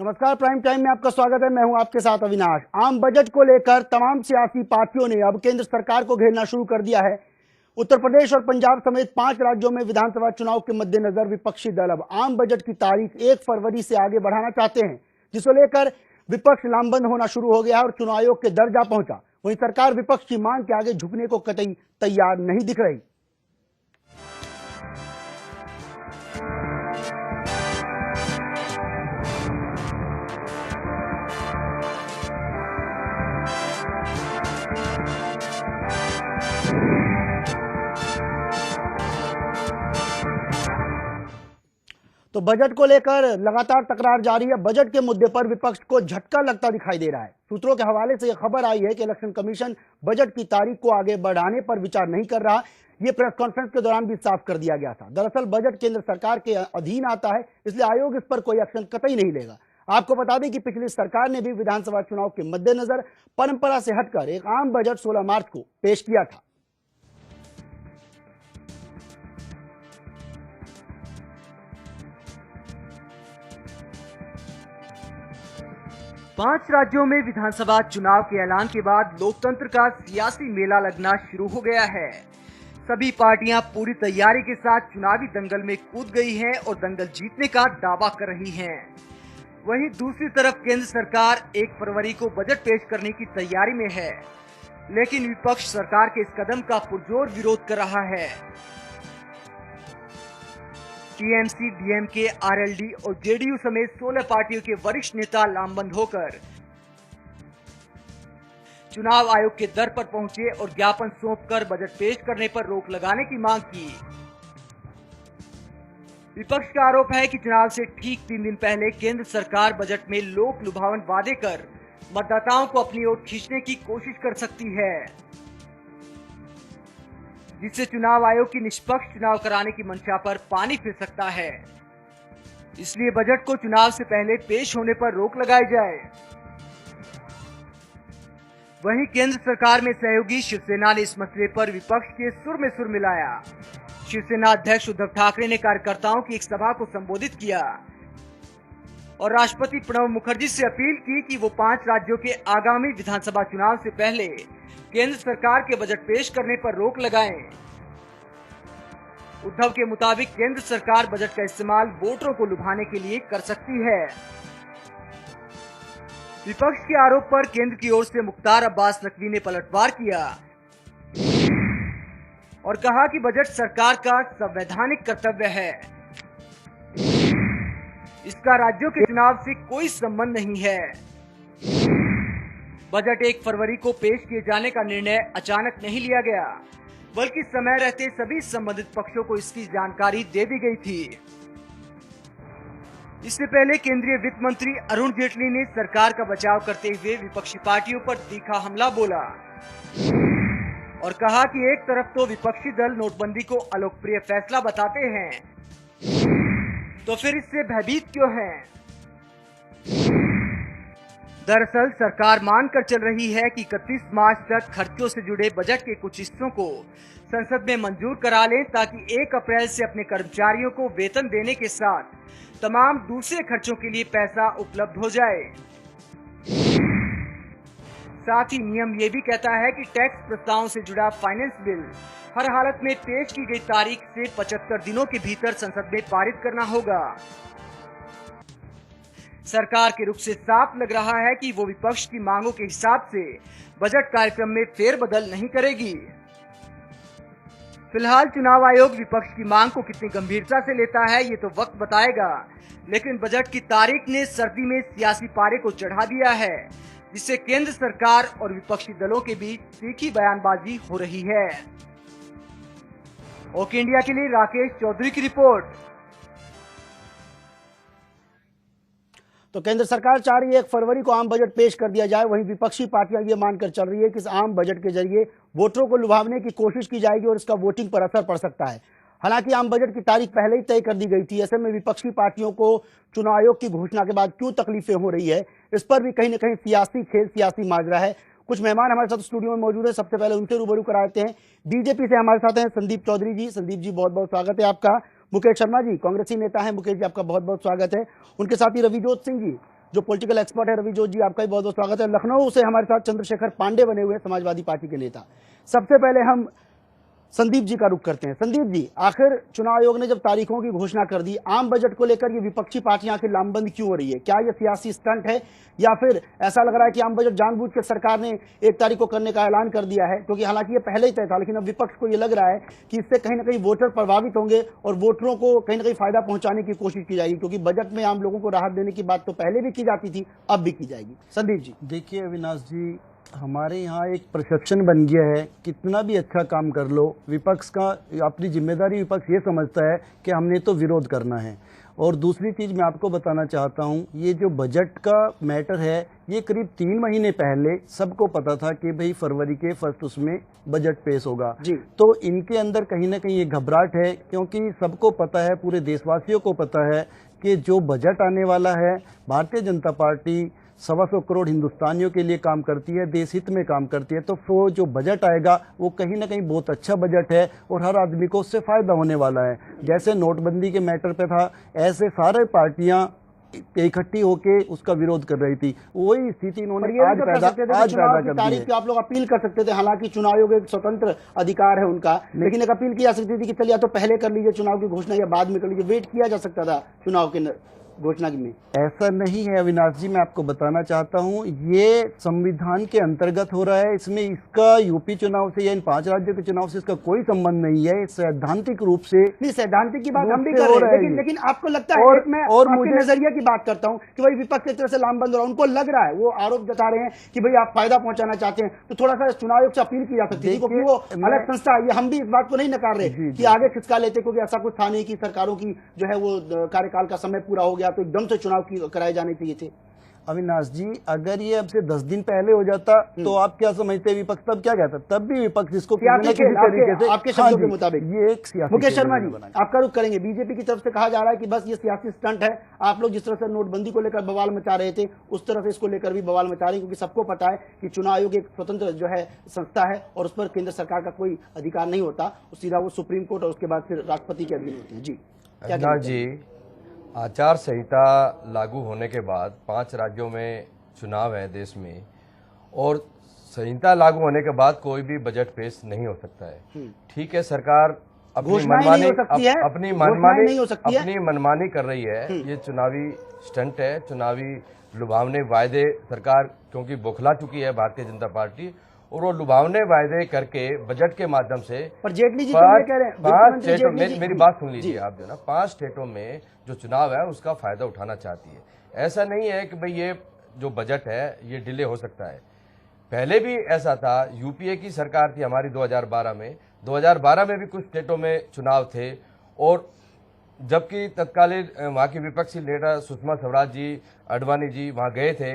नमस्कार, prime time में आपका स्वागत है। मैं हूं आपके साथ अविनाश। आम बजट को लेकर तमाम सियासी पार्टियों ने अब केंद्र सरकार को घेरना शुरू कर दिया है। उत्तर प्रदेश और पंजाब समेत 5 राज्यों में विधानसभा चुनाव के मद्देनजर विपक्षी दल अब आम बजट की तारीख 1 फरवरी से आगे बढ़ाना चाहते हैं, जिसको लेकर विपक्ष लामबंद होना शुरू हो गया है और चुनाव आयोग के दर जा पहुंचा। वहीं सरकार विपक्ष की मांग के आगे झुकने को कतई तैयार नहीं दिख रही। तो बजट को लेकर लगातार तकरार जारी है। बजट के मुद्दे पर विपक्ष को झटका लगता दिखाई दे रहा है। सूत्रों के हवाले से यह खबर आई है कि इलेक्शन कमीशन बजट की तारीख को आगे बढ़ाने पर विचार नहीं कर रहा। यह प्रेस कॉन्फ्रेंस के दौरान भी साफ कर दिया गया था। दरअसल बजट केंद्र सरकार के अधीन आता है, इसलिए आयोग इस पर कोई एक्शन कतई नहीं लेगा। आपको बता दें कि पिछली सरकार ने भी विधानसभा चुनाव के मद्देनजर परंपरा से हटकर एक आम बजट 16 मार्च को पेश किया था। पांच राज्यों में विधानसभा चुनाव के ऐलान के बाद लोकतंत्र का सियासी मेला लगना शुरू हो गया है। सभी पार्टियां पूरी तैयारी के साथ चुनावी दंगल में कूद गई हैं और दंगल जीतने का दावा कर रही हैं। वहीं दूसरी तरफ केंद्र सरकार 1 फरवरी को बजट पेश करने की तैयारी में है, लेकिन विपक्ष सरकार के इस कदम का पुरजोर विरोध कर रहा है। टीएमसी, डीएमके, आरएलडी और जेडीयू समेत 16 पार्टियों के वरिष्ठ नेता लामबंद होकर चुनाव आयोग के दर पर पहुंचे और ज्ञापन सौंपकर बजट पेश करने पर रोक लगाने की मांग की। विपक्ष का आरोप है कि चुनाव से ठीक 3 दिन पहले केंद्र सरकार बजट में लोक लुभावन वादे कर मतदाताओं को अपनी ओर खींचने की कोशिश कर सकती है, जिससे चुनाव आयोग की निष्पक्ष चुनाव कराने की मंशा पर पानी फिर सकता है। इसलिए बजट को चुनाव से पहले पेश होने पर रोक लगाई जाए। वहीं केंद्र सरकार में सहयोगी शिवसेना ने इस मसले पर विपक्ष के सुर में सुर मिलाया। शिवसेना अध्यक्ष उद्धव ठाकरे ने कार्यकर्ताओं की एक सभा को संबोधित किया और राष्ट्रपति प्रणब मुखर्जी से अपील की कि वो 5 राज्यों के आगामी विधानसभा चुनाव से पहले केंद्र सरकार के बजट पेश करने पर रोक लगाएं। उद्धव के मुताबिक केंद्र सरकार बजट का इस्तेमाल वोटरों को लुभाने के लिए कर सकती है। विपक्ष के आरोप पर केंद्र की ओर से मुख्तार अब्बास नकवी ने पलटवार किया और कहा कि बजट सरकार का संवैधानिक कर्तव्य है, इसका राज्यों के चुनाव से कोई संबंध नहीं है। बजट 1 फरवरी को पेश किए जाने का निर्णय अचानक नहीं लिया गया, बल्कि समय रहते सभी संबंधित पक्षों को इसकी जानकारी दे दी गई थी। इससे पहले केंद्रीय वित्त मंत्री अरुण जेटली ने सरकार का बचाव करते हुए विपक्षी पार्टियों पर तीखा हमला बोला और कहा कि एक तरफ तो विपक्षी दल नोटबंदी को अलोकप्रिय फैसला बताते हैं, तो फिर इससे भयभीत क्यों हैं? दरअसल सरकार मानकर चल रही है कि 31 मार्च तक खर्चों से जुड़े बजट के कुछ हिस्सों को संसद में मंजूर करा लें, ताकि 1 अप्रैल से अपने कर्मचारियों को वेतन देने के साथ तमाम दूसरे खर्चों के लिए पैसा उपलब्ध हो जाए। साथ ही नियम ये भी कहता है कि टैक्स प्रस्तावों से जुड़ा फाइनेंस बिल हर हालत में पेश की गई तारीख से 75 दिनों के भीतर संसद में पारित करना होगा। सरकार के रुख से साफ लग रहा है कि वो विपक्ष की मांगों के हिसाब से बजट कार्यक्रम में फेरबदल नहीं करेगी। फिलहाल चुनाव आयोग विपक्ष की मांग को कितनी गंभीरता से लेता है, ये तो वक्त बताएगा, लेकिन बजट की तारीख ने सर्दी में सियासी पारे को चढ़ा दिया है, जिससे केंद्र सरकार और विपक्षी दलों के बीच तीखी बयानबाजी हो रही है। ओके इंडिया के लिए राकेश चौधरी की रिपोर्ट। तो केंद्र सरकार चाह रही है 1 फरवरी को आम बजट पेश कर दिया जाए। वहीं विपक्षी पार्टियां ये मानकर चल रही है कि इस आम बजट के जरिए वोटरों को लुभावने की कोशिश की जाएगी और इसका वोटिंग पर असर पड़ सकता है। हालांकि आम बजट की तारीख पहले ही तय कर दी गई थी। ऐसे में विपक्षी पार्टियों को चुनाव आयोग की घोषणा के बाद क्यों तकलीफें हो रही है, इस पर भी कहीं न कहीं सियासी खेल, सियासी माजरा है। कुछ मेहमान हमारे साथ स्टूडियो में मौजूद है। सबसे पहले उनसे रूबरू कराते हैं। बीजेपी से हमारे साथ हैं संदीप चौधरी जी। संदीप जी, बहुत बहुत स्वागत है आपका। मुकेश शर्मा जी कांग्रेसी नेता हैं। मुकेश जी, आपका बहुत बहुत स्वागत है। उनके साथ ही रविजोत सिंह जी जो पॉलिटिकल एक्सपर्ट है रवि जोत जी, आपका भी बहुत बहुत स्वागत है। लखनऊ से हमारे साथ चंद्रशेखर पांडे बने हुए समाजवादी पार्टी के नेता। सबसे पहले हम संदीप जी का रुख करते हैं। संदीप जी, आखिर चुनाव आयोग ने जब तारीखों की घोषणा कर दी, आम बजट को लेकर ये विपक्षी पार्टियां आखिर लामबंद क्यों हो रही है? क्या ये सियासी स्टंट है या फिर ऐसा लग रहा है कि आम बजट जानबूझ कर सरकार ने 1 तारीख को करने का ऐलान कर दिया है? क्योंकि हालांकि ये पहले ही तय था, लेकिन अब विपक्ष को ये लग रहा है कि इससे कहीं ना कहीं वोटर प्रभावित होंगे और वोटरों को कहीं ना कहीं फायदा पहुंचाने की कोशिश की जाएगी, क्योंकि बजट में आम लोगों को राहत देने की बात तो पहले भी की जाती थी, अब भी की जाएगी। संदीप जी। देखिए अविनाश जी, हमारे यहाँ एक परसेप्शन बन गया है, कितना भी अच्छा काम कर लो, विपक्ष का अपनी जिम्मेदारी विपक्ष ये समझता है कि हमने तो विरोध करना है। और दूसरी चीज़ मैं आपको बताना चाहता हूँ, ये जो बजट का मैटर है, ये करीब 3 महीने पहले सबको पता था कि भाई फरवरी के फर्स्ट उसमें बजट पेश होगा जी। तो इनके अंदर कहीं ना कहीं ये घबराहट है, क्योंकि सबको पता है, पूरे देशवासियों को पता है कि जो बजट आने वाला है, भारतीय जनता पार्टी 125 करोड़ हिंदुस्तानियों के लिए काम करती है, देश हित में काम करती है। तो वो जो बजट आएगा वो कहीं ना कहीं बहुत अच्छा बजट है और हर आदमी को उससे फायदा होने वाला है। जैसे नोटबंदी के मैटर पे था, ऐसे सारे पार्टियां इकट्ठी होके उसका विरोध कर रही थी। वही स्थिति इन्होंने आज पैदा कर दी है। आप लोग अपील कर सकते थे, हालांकि चुनाव आयोग एक स्वतंत्र अधिकार है उनका, लेकिन एक अपील की जा सकती थी कि चलिए या तो पहले कर लीजिए चुनाव की घोषणा या बाद में कर लीजिए, वेट किया जा सकता था चुनाव के घोषणा में। ऐसा नहीं है अविनाश जी, मैं आपको बताना चाहता हूं, ये संविधान के अंतर्गत हो रहा है। इसमें इसका यूपी चुनाव से या इन 5 राज्यों के चुनाव से इसका कोई संबंध नहीं है। सैद्धांतिक रूप से नहीं, सैद्धांतिक की बात हम भी कर रहे हैं, लेकिन आपको लगता है, मैं आपके नजरिए की बात करता हूं कि भाई विपक्ष एक तरह से लामबंद हो रहा है, उनको लग रहा है, वो आरोप जता रहे हैं कि भाई आप फायदा पहुंचाना चाहते हैं, तो थोड़ा सा चुनाव आयोग से अपील की जा सकती है, क्योंकि वो अलग संस्था है। हम भी इस बात को नहीं नकार रहे कि आगे खिसका लेते, क्योंकि ऐसा कुछ था नहीं कि सरकारों की जो है वो कार्यकाल का समय पूरा हो गया तो एकदम से चुनाव कराए जाने चाहिए थे। अविनाश जी, अगर ये अब से 10 दिन पहले हो जाता तो आप क्या समझते हैं विपक्ष तब क्या कहता? तब भी विपक्ष इसको आपके शब्दों के मुताबिक ये एक सियासी। मुकेश शर्मा जी, आपका रुख करेंगे। बीजेपी की तरफ से कहा जा रहा है कि बस ये सियासी स्टंट है, आप लोग जिस तरह से नोटबंदी को लेकर बवाल मचा रहे थे उस तरह से इसको लेकर भी बवाल मचा रहे हैं, क्योंकि सबको पता है कि चुनाव आयोग एक स्वतंत्र जो है संस्था है और उस पर केंद्र सरकार का कोई अधिकार नहीं होता, सीधा वो सुप्रीम कोर्ट और उसके बाद फिर राष्ट्रपति के अधीन होते हैं। जी क्या जी, आचार संहिता लागू होने के बाद 5 राज्यों में चुनाव है देश में, और संहिता लागू होने के बाद कोई भी बजट पेश नहीं हो सकता है। ठीक है, सरकार अपनी मनमानी कर रही है, ये चुनावी स्टंट है, चुनावी लुभावने वायदे सरकार क्योंकि बौखला चुकी है भारतीय जनता पार्टी, और वो लुभावने वायदे करके बजट के माध्यम से पर जेटली जी कह रहे हैं 5 स्टेटों में, मेरी बात सुन लीजिए आप, जो ना 5 स्टेटों में जो चुनाव है उसका फायदा उठाना चाहती है। ऐसा नहीं है कि भाई ये जो बजट है ये डिले हो सकता है। पहले भी ऐसा था, यूपीए की सरकार थी हमारी 2012 में, 2012 में भी कुछ स्टेटों में चुनाव थे, और जबकि तत्कालीन वहाँ की विपक्षी लीडर सुषमा स्वराज जी, अडवाणी जी वहाँ गए थे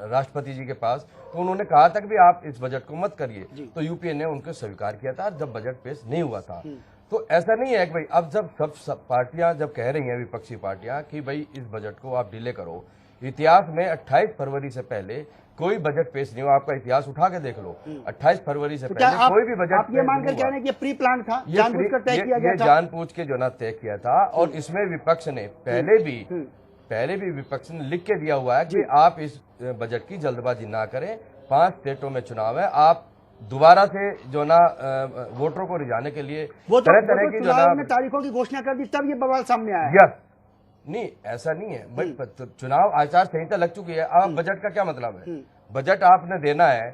राष्ट्रपति जी के पास, तो उन्होंने कहा था कि भी आप इस बजट को मत करिए, तो यूपीए ने उनको स्वीकार किया था जब बजट पेश नहीं हुआ था। तो ऐसा नहीं है कि भाई अब जब सब पार्टियां जब कह रही हैं, विपक्षी पार्टियां, कि भाई इस बजट को आप डिले करो, इतिहास में 28 फरवरी से पहले कोई बजट पेश नहीं हुआ। आपका इतिहास उठा के देख लो, 28 फरवरी से पहले कोई भी बजट आप ये मानकर कह रहे हैं कि प्री प्लान था, जानबूझकर तय किया गया था, जानबूझ के जो ना तय किया था। और इसमें विपक्ष ने पहले भी विपक्ष ने लिख के दिया हुआ है कि आप इस बजट की जल्दबाजी ना करें, 5 स्टेटों में चुनाव है, आप दोबारा से जो ना वोटरों को रिझाने के लिए तरह की जो ना तारीखों की घोषणा कर दी, तब ये बवाल सामने आया। यस, नहीं ऐसा नहीं है भाई, चुनाव आचार संहिता लग चुकी है, अब बजट का क्या मतलब है? बजट आपने देना है,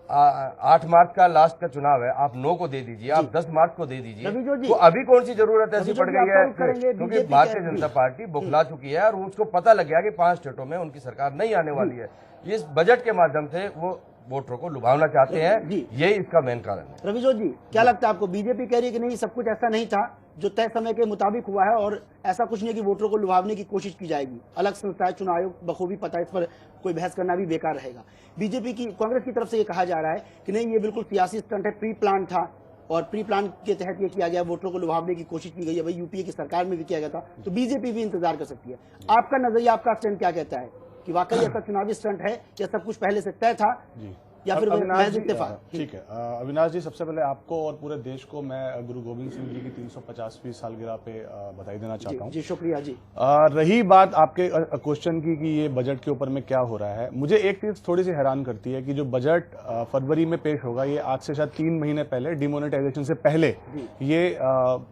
8 मार्च का लास्ट का चुनाव है, आप 9 को दे दीजिए, आप 10 मार्च को दे दीजिए, तो अभी कौन सी जरूरत ऐसी पड़ गई है? क्योंकि भारतीय जनता पार्टी बौखला चुकी है और उसको पता लग गया कि 5 स्टेटों में उनकी सरकार नहीं आने वाली है। इस बजट के माध्यम से वो वोटरों को लुभावना चाहते हैं, यही इसका मेन कारण है। रवि जोत जी, क्या लगता है आपको? बीजेपी कह रही है कि नहीं, सब कुछ ऐसा नहीं था, जो तय समय के मुताबिक हुआ है, और ऐसा कुछ नहीं कि वोटरों को लुभावने की कोशिश की जाएगी। अलग संस्था है चुनाव आयोग, बखूबी पता है, इस पर कोई बहस करना भी बेकार रहेगा। बीजेपी की, कांग्रेस की तरफ से ये कहा जा रहा है कि नहीं, ये बिल्कुल सियासी स्टंट है, प्री प्लान था, और प्री प्लान के तहत ये किया गया, वोटरों को लुभावने की कोशिश की गई है। भाई यूपीए की सरकार में भी किया गया था, तो बीजेपी भी इंतजार कर सकती है। आपका नजरिया, आपका स्टैंड क्या कहता है कि वाकई ऐसा चुनावी स्टंट है या सब कुछ पहले से तय था? या फिर महज इत्तेफाक? ठीक है, अविनाश जी, सबसे पहले आपको और पूरे देश को मैं गुरु गोविंद सिंह जी की 350वीं सालगिरह पे बधाई देना चाहता हूँ। जी शुक्रिया जी। रही बात आपके क्वेश्चन की कि ये बजट के हाँ, में क्या हो रहा है, मुझे एक चीज थोड़ी सी हैरान करती है कि जो बजट फरवरी में पेश होगा, ये आज से शायद 3 महीने पहले, डिमोनेटाइजेशन से पहले ये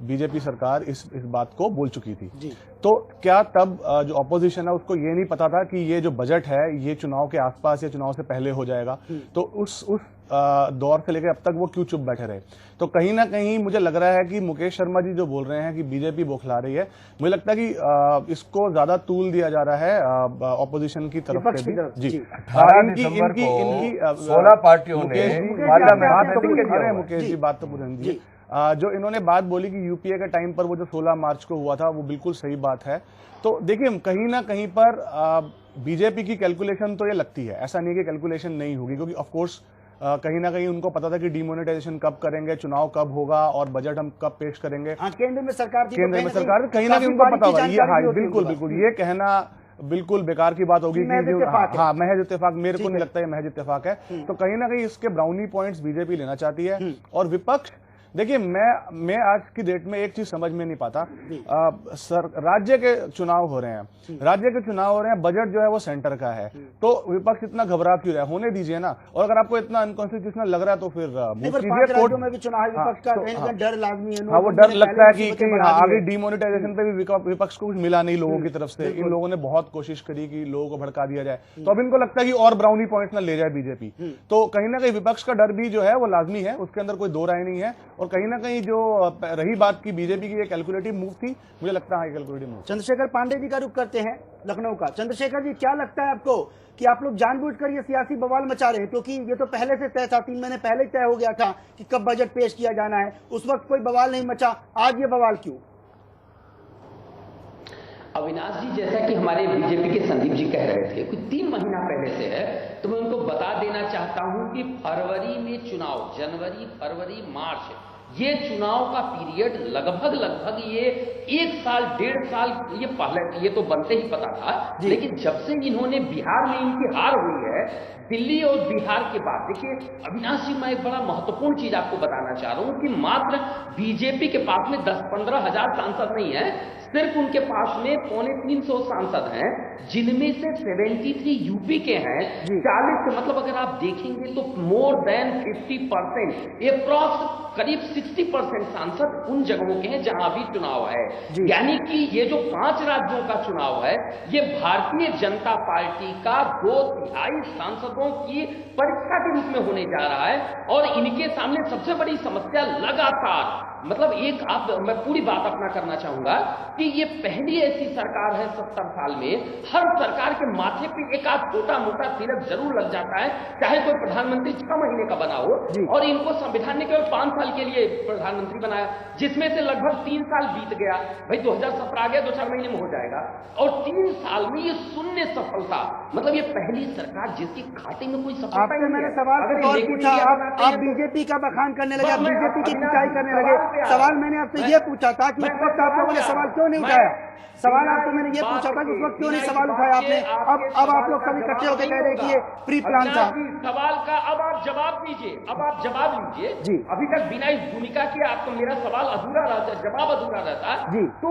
बीजेपी सरकार इस बात को बोल चुकी थी। तो क्या तब जो ऑपोजिशन है उसको ये नहीं पता था कि ये जो बजट है ये चुनाव के आसपास या चुनाव से पहले हो जाएगा? तो उस दौर से लेकर अब तक वो क्यों चुप बैठे रहे? तो कहीं ना कहीं मुझे लग रहा है कि मुकेश शर्मा जी जो बोल रहे हैं कि बीजेपी बौखला रही है, मुझे लगता है कि इसको ज्यादा तूल दिया जा रहा है ऑपोजिशन की तरफ से भी। जी, 16 पार्टियों ने मुकेश जी बात तो पूरी जी, जो इन्होंने बात बोली कि यूपीए के टाइम पर वो जो 16 मार्च को हुआ था, वो बिल्कुल सही बात है। तो देखिए, कहीं ना कहीं पर बीजेपी की कैलकुलेशन तो ये लगती है, ऐसा नहीं है कि कैलकुलेशन नहीं होगी, क्योंकि ऑफ कोर्स कहीं ना कहीं उनको पता था कि डिमोनेटाइजेशन कब करेंगे, चुनाव कब होगा और बजट हम कब पेश करेंगे। केंद्र में सरकार कहीं ना कहीं उनको पता होगा। ये हाँ, बिल्कुल ये कहना बिल्कुल बेकार की बात होगी कि हाँ महज इत्तेफाक, मेरे को नहीं लगता ये महज इत्तेफाक है। तो कहीं ना कहीं इसके ब्राउनी पॉइंट्स बीजेपी लेना चाहती है। और विपक्ष, देखिए, मैं आज की डेट में एक चीज समझ में नहीं पाता, राज्य के चुनाव हो रहे हैं, बजट जो है वो सेंटर का है, तो विपक्ष इतना घबरा क्यों रहा है? होने दीजिए ना। और अगर आपको इतना अनकॉन्स्टिट्यूशनल लग रहा है तो फिर कोर्ट में भी चुनाव विपक्ष का डर लाजमी है। हाँ, वो डर लगता है कि आगे डिमोनेटाइजेशन पे भी विपक्ष को कुछ मिला नहीं लोगों की तरफ से। इन लोगों ने बहुत कोशिश करी कि लोगों को भड़का दिया जाए, तो अब इनको लगता है कि और ब्राउनी पॉइंट ना ले जाए बीजेपी। तो कहीं ना कहीं विपक्ष का डर भी जो है वो लाजमी है, उसके अंदर कोई दो राय नहीं है। और कहीं ना कहीं जो रही बात की बीजेपी की ये कैलकुलेटिव मूव थी, मुझे लगता है कैलकुलेटिव मूव। चंद्रशेखर पांडे जी का रुख करते हैं लखनऊ का। चंद्रशेखर जी, क्या लगता है आपको कि आप लोग जानबूझकर ये सियासी बवाल मचा रहे हैं? क्योंकि ये तो पहले से तय था, 3 महीने पहले ही तय हो गया था कि कब बजट पेश किया जाना है, उस वक्त कोई बवाल नहीं मचा, आज ये बवाल क्यों? अविनाश जी, जैसा कि हमारे बीजेपी के संदीप जी कह रहे थे, कुछ 3 महीना पहले से है, तो मैं उनको बता देना चाहता हूं कि फरवरी में चुनाव, जनवरी, फरवरी, मार्च, ये चुनाव का पीरियड लगभग ये 1 साल 1.5 साल ये पहले ये तो बनते ही पता था, लेकिन जब से इन्होंने बिहार में इनकी हार हुई है, दिल्ली और बिहार के बाद, देखिए अविनाश जी, मैं एक बड़ा महत्वपूर्ण चीज आपको बताना चाह रहा हूं कि मात्र बीजेपी के पास में 10-15 हजार सांसद नहीं है, सिर्फ उनके पास में 250-300 सांसद हैं, जिनमें से 73 यूपी के हैं, 40 के, मतलब अगर आप देखेंगे तो मोर देन 50%, अप्रॉक्स करीब 60% सांसद उन जगहों के हैं जहां अभी चुनाव है। यानी कि ये जो 5 राज्यों का चुनाव है, ये भारतीय जनता पार्टी का 2/3 सांसदों की परीक्षा के रूप में होने जा रहा है। और इनके सामने सबसे बड़ी समस्या लगातार, मतलब मैं पूरी बात अपना करना चाहूंगा कि ये पहली ऐसी सरकार है 70 साल में, हर सरकार के माथे पे एक आध छोटा मोटा तिलक जरूर लग जाता है, चाहे कोई प्रधानमंत्री 6 महीने का बना हो, और इनको संविधान ने केवल 5 साल के लिए प्रधानमंत्री बनाया, जिसमें से लगभग 3 साल बीत गया। भाई 2017 आ गया, 2-4 महीने में हो जाएगा, और 3 साल में ये शून्य सफलता, मतलब ये पहली सरकार जिसकी खाते में कोई सफलता नहीं है। मैंने सवाल पूछा, आप बीजेपी का बखान करने लगे, आप बीजेपी की पिटाई करने लगे। सवाल मैंने आपसे ये पूछा था कि उस वक्त आप लोगों ने सवाल क्यों नहीं उठाया? सवाल आपसे मैंने ये पूछा था कि उस वक्त क्यों नहीं सवाल उठाया आपने? अब आप लोग सभी इकट्ठे होकर कह रहे हैं कि ये प्री प्लान था। सवाल का अब आप जवाब दीजिए, अब आप जवाब लीजिए। अभी तक बिना इस भूमिका के आपको मेरा सवाल अधूरा रहता, जवाब अधूरा रहता। तो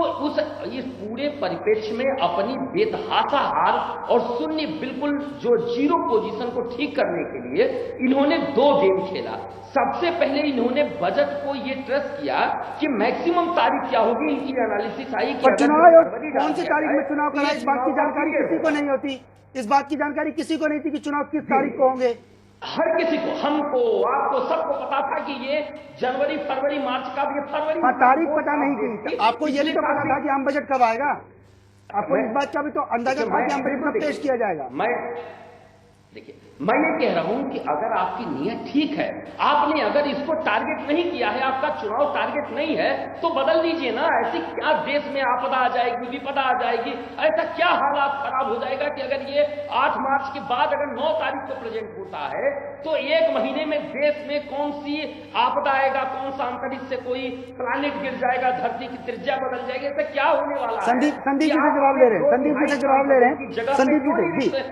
इस पूरे परिप्रेक्ष्य में अपनी बेतहाशा हार और शून्य बिल्कुल जो जीरो पोजीशन को ठीक करने के लिए इन्होंने 2 गेम खेला। सबसे पहले इन्होंने बजट को ये ट्रस्ट किया कि मैक्सिमम तारीख क्या होगी, इनकी एनालिसिस आई कि कौन सी तारीख में चुनाव करा, इस बात की जानकारी किसी को नहीं होती। इस बात की जानकारी किसी को नहीं थी कि चुनाव किस तारीख को होंगे। हर किसी को, हमको, आपको, सबको पता था कि ये जनवरी, फरवरी, मार्च का, ये फरवरी। हाँ, तारीख पता नहीं थी। आपको ये भी तो पता था कि आम बजट कब आएगा? आपको इस बात का भी तो अंदाजा था कि आम बजट कब पेश किया जाएगा? देखिए, मैं ये कह रहा हूं कि अगर आपकी नीयत ठीक है, आपने अगर इसको टारगेट नहीं किया है, आपका चुनाव टारगेट नहीं है, तो बदल दीजिए ना। ऐसी क्या देश में आपदा आ जाएगी, विपदा आ जाएगी, ऐसा क्या हालात खराब हो जाएगा कि अगर ये 8 मार्च के बाद अगर 9 तारीख को प्रेजेंट होता है, तो 1 महीने में देश में कौन सी आपदा आएगा, कौन सा अंतरिक्ष से कोई प्लानिट गिर जाएगा, धरती की त्रिज्या बदल जाएगी, ऐसा क्या होने वाला है? संदीप जी से जवाब ले रहे हैं, संदीप जी से जवाब ले रहे हैं,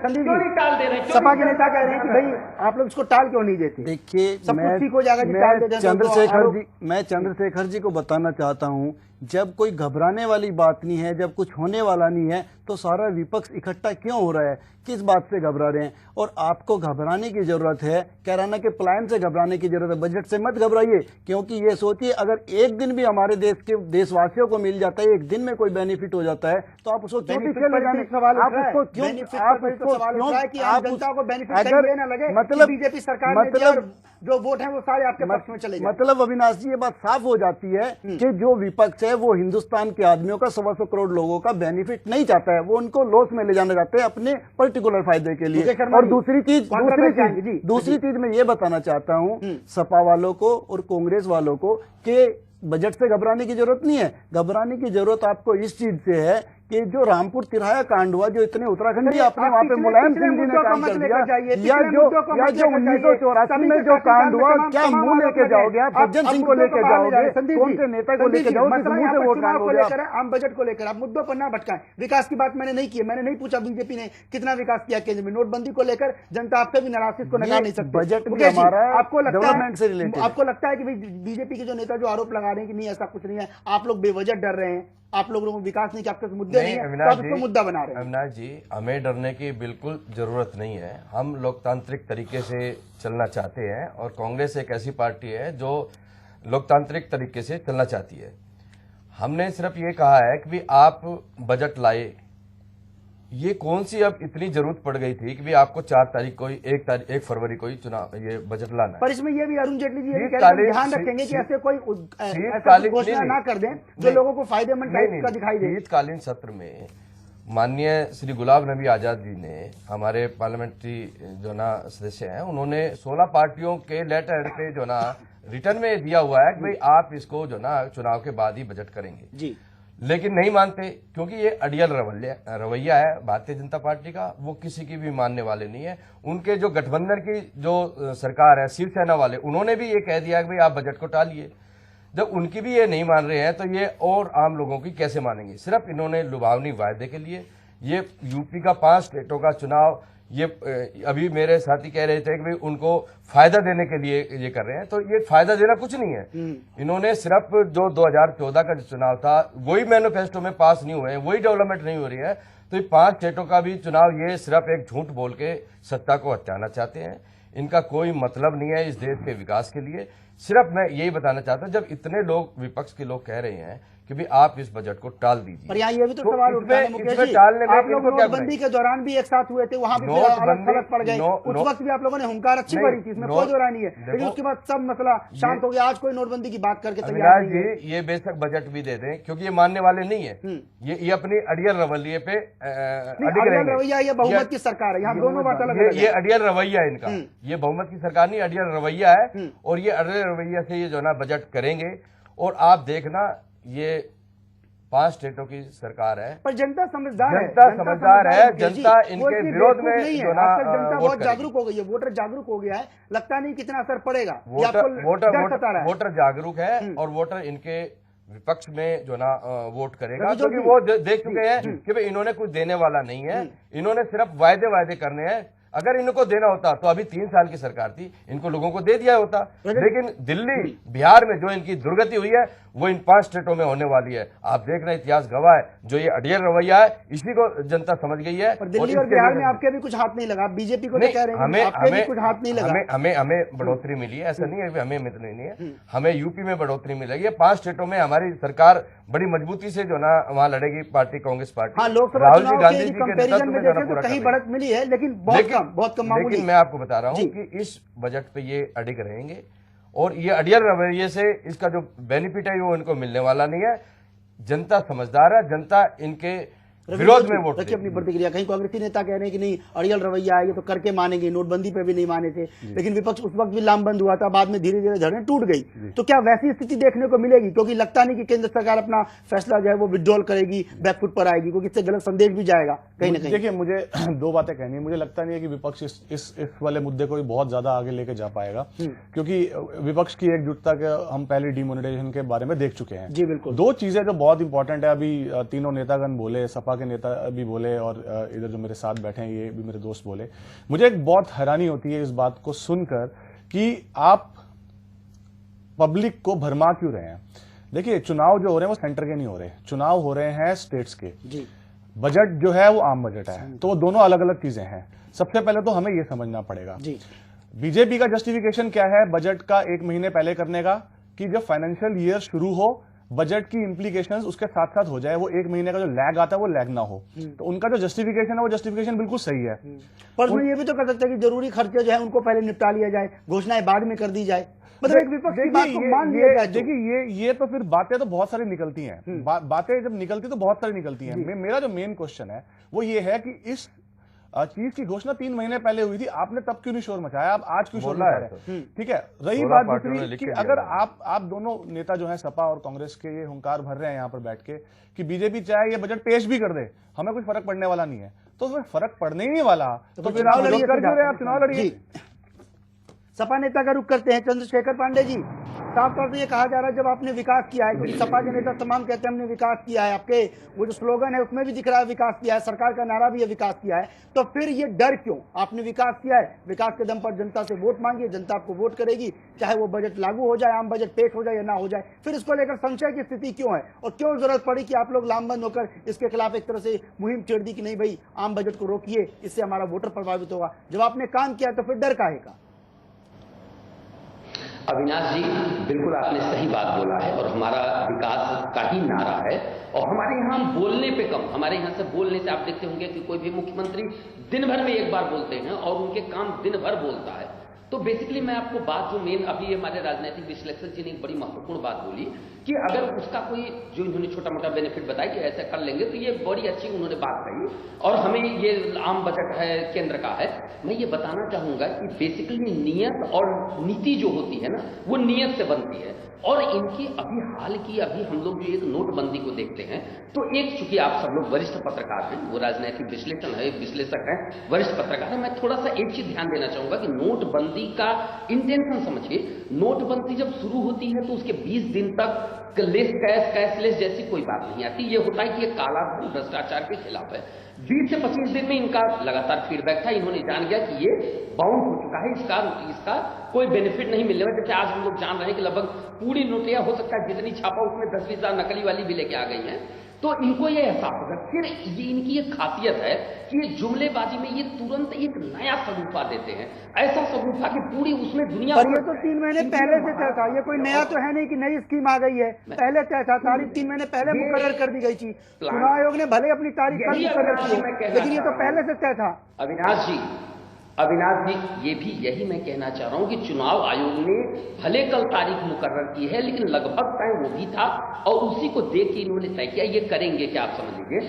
संदीप जी टाल दे रहे हैं। सपा के नेता कह रहे हैं कि भाई आप लोग इसको टाल क्यों नहीं देते? देखिए, सब कुछ ठीक हो जाएगा जी, टाल देते हैं तो मैं चंद्रशेखर जी को बताना चाहता हूं, जब कोई घबराने वाली बात नहीं है, जब कुछ होने वाला नहीं है, तो सारा विपक्ष इकट्ठा क्यों हो रहा है? किस बात से घबरा रहे हैं? और आपको घबराने की जरूरत है, कैराना के प्लान से घबराने की जरूरत है, बजट से मत घबराइए। क्योंकि ये सोचिए, अगर एक दिन भी हमारे देश के देशवासियों को मिल जाता है, एक दिन में कोई बेनिफिट हो जाता है, तो आप उसको क्यों पीछे ले जाने? आप उसको क्यों मतलब बीजेपी सरकार मतलब जो वोट है वो सारे आपके पक्ष में चले गए। मतलब अविनाश जी, ये बात साफ हो जाती है कि जो विपक्ष है वो हिंदुस्तान के आदमियों का 125 करोड़ लोगों का बेनिफिट नहीं चाहता है, वो उनको लॉस में ले जाना चाहते हैं अपने पर्टिकुलर फायदे के लिए। और दूसरी चीज मैं ये बताना चाहता हूँ सपा वालों को और कांग्रेस वालों को कि बजट से घबराने की जरूरत नहीं है। घबराने की जरूरत आपको इस चीज से है कि जो रामपुर तिराया कांड हुआ, जो इतने उत्तराखंडी आपने वहां पे मुलायम सिंह जी ने काम कर दिया, या जो 1984 में जो कांड हुआ, क्या मुंह लेके जाओगे आप? सज्जन सिंह को लेके जाओगे, कौन से नेता को लेके जाओगे? किस मुंह से वोट मांगोगे? आम बजट को लेकर आप मुद्दों पर ना भटकाएं। विकास की बात मैंने नहीं की, मैंने नहीं पूछा बीजेपी ने कितना विकास किया केंद्र में। नोटबंदी को लेकर जनता आपसे भी नाराज, इसको नकार नहीं सकती। बजट भी हमारा आपको डेवलपमेंट से रिलेटेड। आपको लगता है कि बीजेपी के जो नेता जो आरोप लगा रहे हैं कि नहीं ऐसा कुछ नहीं है, आप लोग बेवजह डर रहे हैं, आप लोगों को विकास नहीं, आपके मुद्दे नहीं है, तो आप इसको मुद्दा बना रहे हैं? अविनाश जी, हमें डरने की बिल्कुल जरूरत नहीं है। हम लोकतांत्रिक तरीके से चलना चाहते हैं और कांग्रेस एक ऐसी पार्टी है जो लोकतांत्रिक तरीके से चलना चाहती है। हमने सिर्फ ये कहा है कि भी आप बजट लाए, ये कौन सी अब इतनी जरूरत पड़ गई थी कि भी आपको 4 तारीख को ही 1 फरवरी को ही चुनाव ये बजट लाना है। पर इसमें ये भी अरुण जेटली जी ये कह रहे हैं, ध्यान रखेंगे कि ऐसे कोई घोषणा ना कर दें जो लोगों को फायदेमंद टाइप का दिखाई दे। शीतकालीन सत्र में माननीय श्री गुलाम नबी आजाद जी ने, हमारे पार्लियामेंट्री जो ना सदस्य हैं, उन्होंने 16 पार्टियों के लेटर पे जो ना रिटर्न में दिया हुआ है कि भाई आप इसको जो ना चुनाव के बाद ही बजट करेंगे जी, लेकिन नहीं मानते क्योंकि ये अड़ियल रवैया है भारतीय जनता पार्टी का। वो किसी की भी मानने वाले नहीं है। उनके जो गठबंधन की जो सरकार है, शिवसेना वाले, उन्होंने भी ये कह दिया कि भाई आप बजट को टालिए। जब उनकी भी ये नहीं मान रहे हैं तो ये और आम लोगों की कैसे मानेंगे? सिर्फ इन्होंने लुभावनी वायदे के लिए ये यूपी का 5 स्टेटों का चुनाव, ये अभी मेरे साथी कह रहे थे कि भाई उनको फायदा देने के लिए ये कर रहे हैं, तो ये फायदा देना कुछ नहीं है। इन्होंने सिर्फ जो 2014 का जो चुनाव था वही मैनिफेस्टो में पास नहीं हुए हैं, वही डेवलपमेंट नहीं हो रही है, तो ये 5 स्टेटों का भी चुनाव ये सिर्फ एक झूठ बोल के सत्ता को हटाना चाहते हैं। इनका कोई मतलब नहीं है इस देश के विकास के लिए। सिर्फ मैं यही बताना चाहता हूं, जब इतने लोग विपक्ष के लोग कह रहे हैं कि भी आप इस बजट को टाल दीजिए, पर यहाँ ये भी तो सवाल उठता है मुकेश जी, आप लोग नोटबंदी के दौरान भी एक साथ हुए थे, वहां भी अलग थलग पड़ गए, उस वक्त भी आप लोगों ने हुंकार अच्छी भरी थी, इसमें कोई दोहरा नहीं है, लेकिन उसके बाद सब मसला शांत हो गया। आज कोई नोटबंदी की बात करके तैयार नहीं है। ये बेशक बजट भी दे दें क्योंकि ये मानने वाले नहीं है, ये अपनी अड़ियल रवैये पे रवैया, ये बहुमत की सरकार है, यहाँ दोनों बात अलग है। ये अड़ियल रवैया है इनका, ये बहुमत की सरकार नहीं, अड़ियल रवैया है, और ये अड़ियल रवैया से ये जो ना बजट करेंगे। और आप देखना, ये 5 स्टेटों की सरकार है, पर जनता समझदार है, जनता इनके विरोध में जो ना जनता बहुत जागरूक हो गई है, वोटर जागरूक हो गया है, लगता नहीं कितना असर पड़ेगा। वोटर जागरूक है और वोटर इनके विपक्ष में जो ना वोट करेगा, क्योंकि वो देख चुके हैं कि भाई इन्होंने कुछ देने वाला नहीं है, इन्होंने सिर्फ वायदे करने हैं। अगर इनको देना होता तो अभी 3 साल की सरकार थी, इनको लोगों को दे दिया होता। लेकिन दिल्ली बिहार में जो इनकी दुर्गति हुई है वो इन 5 स्टेटों में होने वाली है। आप देख रहे हैं, इतिहास गवाह है, जो ये अड़ियल रवैया है इसी को जनता समझ गई है। पर दिल्ली और बिहार में आपके भी कुछ हाथ नहीं लगा, बीजेपी को कह रहे हैं हमें कुछ हाथ नहीं लगा। हमें बढ़ोतरी मिली है, ऐसा नहीं है हमें मित्र नहीं है, हमें यूपी में बढ़ोतरी मिलेगी। 5 स्टेटों में हमारी सरकार बड़ी मजबूती से जो ना वहां लड़ेगी पार्टी, कांग्रेस पार्टी। हाँ, लोकसभा राहुल जी गांधी जी के कंपैरिजन में देखें तो कहीं बढ़त मिली है, लेकिन बहुत कम मामूली। लेकिन मैं आपको बता रहा हूं कि इस बजट पे ये अड़िग रहेंगे और ये अड़ियल रवैये से इसका जो बेनिफिट है वो इनको मिलने वाला नहीं है। जनता समझदार है, जनता इनके विरोध में वोट रखिए अपनी प्रतिक्रिया। कहीं कांग्रेसी नेता कह रहे हैं कि नहीं अड़ियल रवैया है, ये तो करके मानेंगे, नोटबंदी पे भी नहीं माने थे, लेकिन विपक्ष उस वक्त भी लामबंद हुआ था, बाद में धीरे धीरे धड़ें टूट गई। तो क्या वैसी स्थिति देखने को मिलेगी? क्योंकि लगता नहीं कि केंद्र सरकार अपना फैसला जो है वो विड्रॉल करेगी, बैकफुट पर आएगी, क्योंकि इससे गलत संदेश भी जाएगा कहीं ना कहीं। देखिए, मुझे 2 बातें कहनी है। मुझे लगता नहीं है कि विपक्ष इस वाले मुद्दे को बहुत ज्यादा आगे लेके जा पाएगा, क्योंकि विपक्ष की एकजुटता के हम पहले डिमोनेटाइजेशन के बारे में देख चुके हैं। जी बिल्कुल। 2 चीजें जो बहुत इंपॉर्टेंट है, अभी तीनों नेतागण बोले, सपा सभा के नेता भी बोले और इधर जो मेरे साथ बैठे हैं ये भी मेरे दोस्त बोले, मुझे एक बहुत हैरानी होती है इस बात को सुनकर कि आप पब्लिक को भरमा क्यों रहे हैं। देखिए, चुनाव जो हो रहे हैं वो सेंटर के नहीं हो रहे, चुनाव हो रहे हैं स्टेट्स के। जी। बजट जो है वो आम बजट है, तो वो दोनों अलग अलग चीजें हैं। सबसे पहले तो हमें ये समझना पड़ेगा जी। बीजेपी का जस्टिफिकेशन क्या है बजट का 1 महीने पहले करने का, कि जब फाइनेंशियल ईयर शुरू हो बजट की इंप्लीकेशंस उसके साथ साथ हो जाए, वो 1 महीने का जो लैग आता है वो लैग ना हो। तो उनका जो जस्टिफिकेशन है वो जस्टिफिकेशन बिल्कुल सही है। पर उसमें ये भी तो कर सकते हैं कि जरूरी खर्चे जो है उनको पहले निपटा लिया जाए, घोषणाएं बाद में कर दी जाए। मतलब एक विपक्ष की बात को मान लिया जाए। देखिए ये तो फिर बातें तो बहुत सारी निकलती हैं, बातें जब निकलती तो बहुत सारी निकलती हैं। मेरा जो मेन क्वेश्चन है वो ये है कि इस चीज की घोषणा 3 महीने पहले हुई थी, आपने तब क्यों नहीं शोर मचाया, आप आज क्यों शोर मचा रहे हैं? ठीक है, रही बात दूसरी कि अगर आप दोनों नेता जो है सपा और कांग्रेस के ये हुंकार भर रहे हैं यहाँ पर बैठ के कि बीजेपी चाहे ये बजट पेश भी कर दे हमें कुछ फर्क पड़ने वाला नहीं है, तो उसमें फर्क पड़ने ही नहीं वाला तो फिर आप विरोध कर क्यों रहे हैं? आप चुनाव लड़िए। सपा नेता का रुख करते हैं चंद्रशेखर पांडे जी। साफ तौर से ये कहा जा रहा है जब आपने विकास किया है, क्योंकि सपा के नेता तमाम कहते हैं हमने विकास किया है, आपके वो जो स्लोगन है उसमें भी दिख रहा है विकास किया है, सरकार का नारा भी है विकास किया है, तो फिर ये डर क्यों? आपने विकास किया है, विकास के दम पर जनता से वोट मांगिए, जनता आपको वोट करेगी, चाहे वो बजट लागू हो जाए, आम बजट पेश हो जाए या ना हो जाए, फिर इसको लेकर संशय की स्थिति क्यों है और क्यों जरूरत पड़ी कि आप लोग लामबंद होकर इसके खिलाफ एक तरह से मुहिम छेड़ दी कि नहीं भाई आम बजट को रोकिए, इससे हमारा वोटर प्रभावित होगा। जब आपने काम किया तो फिर डर काहे का? अविनाश जी, बिल्कुल आपने सही बात बोला है और हमारा विकास का ही नारा है। और हमारे यहाँ बोलने पे कम, हमारे यहाँ से बोलने से आप देखते होंगे कि कोई भी मुख्यमंत्री दिन भर में एक बार बोलते हैं और उनके काम दिन भर बोलता है। तो बेसिकली मैं आपको बात जो मेन अभी हमारे राजनीतिक विश्लेषक जी ने एक बड़ी महत्वपूर्ण बात बोली कि अगर उसका कोई जो इन्होंने छोटा मोटा बेनिफिट बताया कि ऐसा कर लेंगे, तो ये बड़ी अच्छी उन्होंने बात कही और हमें ये आम बजट है केंद्र का है। मैं ये बताना चाहूंगा कि बेसिकली नियत और नीति जो होती है ना वो नियत से बनती है और इनकी अभी हाल की हम लोग जो एक नोटबंदी को देखते हैं तो एक, चूंकि आप सब लोग वरिष्ठ पत्रकार हैं, वो राजनीतिक विश्लेषक हैं, वरिष्ठ पत्रकार हैं, मैं थोड़ा सा एक चीज ध्यान देना चाहूंगा कि नोटबंदी का इंटेंशन समझिए। नोटबंदी जब शुरू होती है तो उसके 20 दिन तक कैशलेस जैसी कोई बात नहीं आती। ये होता है कि ये काला धन भ्रष्टाचार के खिलाफ है। 20 से 25 दिन में इनका लगातार फीडबैक था, इन्होंने जान गया कि ये बाउंड हो चुका है, इसका कोई बेनिफिट नहीं मिलने वाला। जैसे आज हम लोग जान रहे हैं कि लगभग पूरी नोटियां हो सकता है जितनी छापा उसमें 10-20 नकली वाली भी लेके आ गई हैं। तो इनको ये एहसास होगा। फिर ये इनकी एक खासियत है कि ये जुमलेबाजी में ये तुरंत एक नया सगुफा देते हैं, ऐसा सगुफा कि पूरी उसमें दुनिया। पर ये तो 3 महीने पहले से तय था, ये कोई नया तो है नहीं कि नई स्कीम आ गई है, पहले तय था, तारीख 3 महीने पहले मुकर्रर कर दी गई थी। चुनाव आयोग ने भले अपनी तारीख कल मुकर्रर की, लेकिन ये तो पहले से तय था। अविनाश जी, ये भी यही मैं कहना चाह रहा हूं कि चुनाव आयोग ने भले कल तारीख मुकर्रर की है लेकिन लगभग तय वो भी था और उसी को देख के इन्होंने तय किया ये करेंगे क्या। आप समझ लीजिए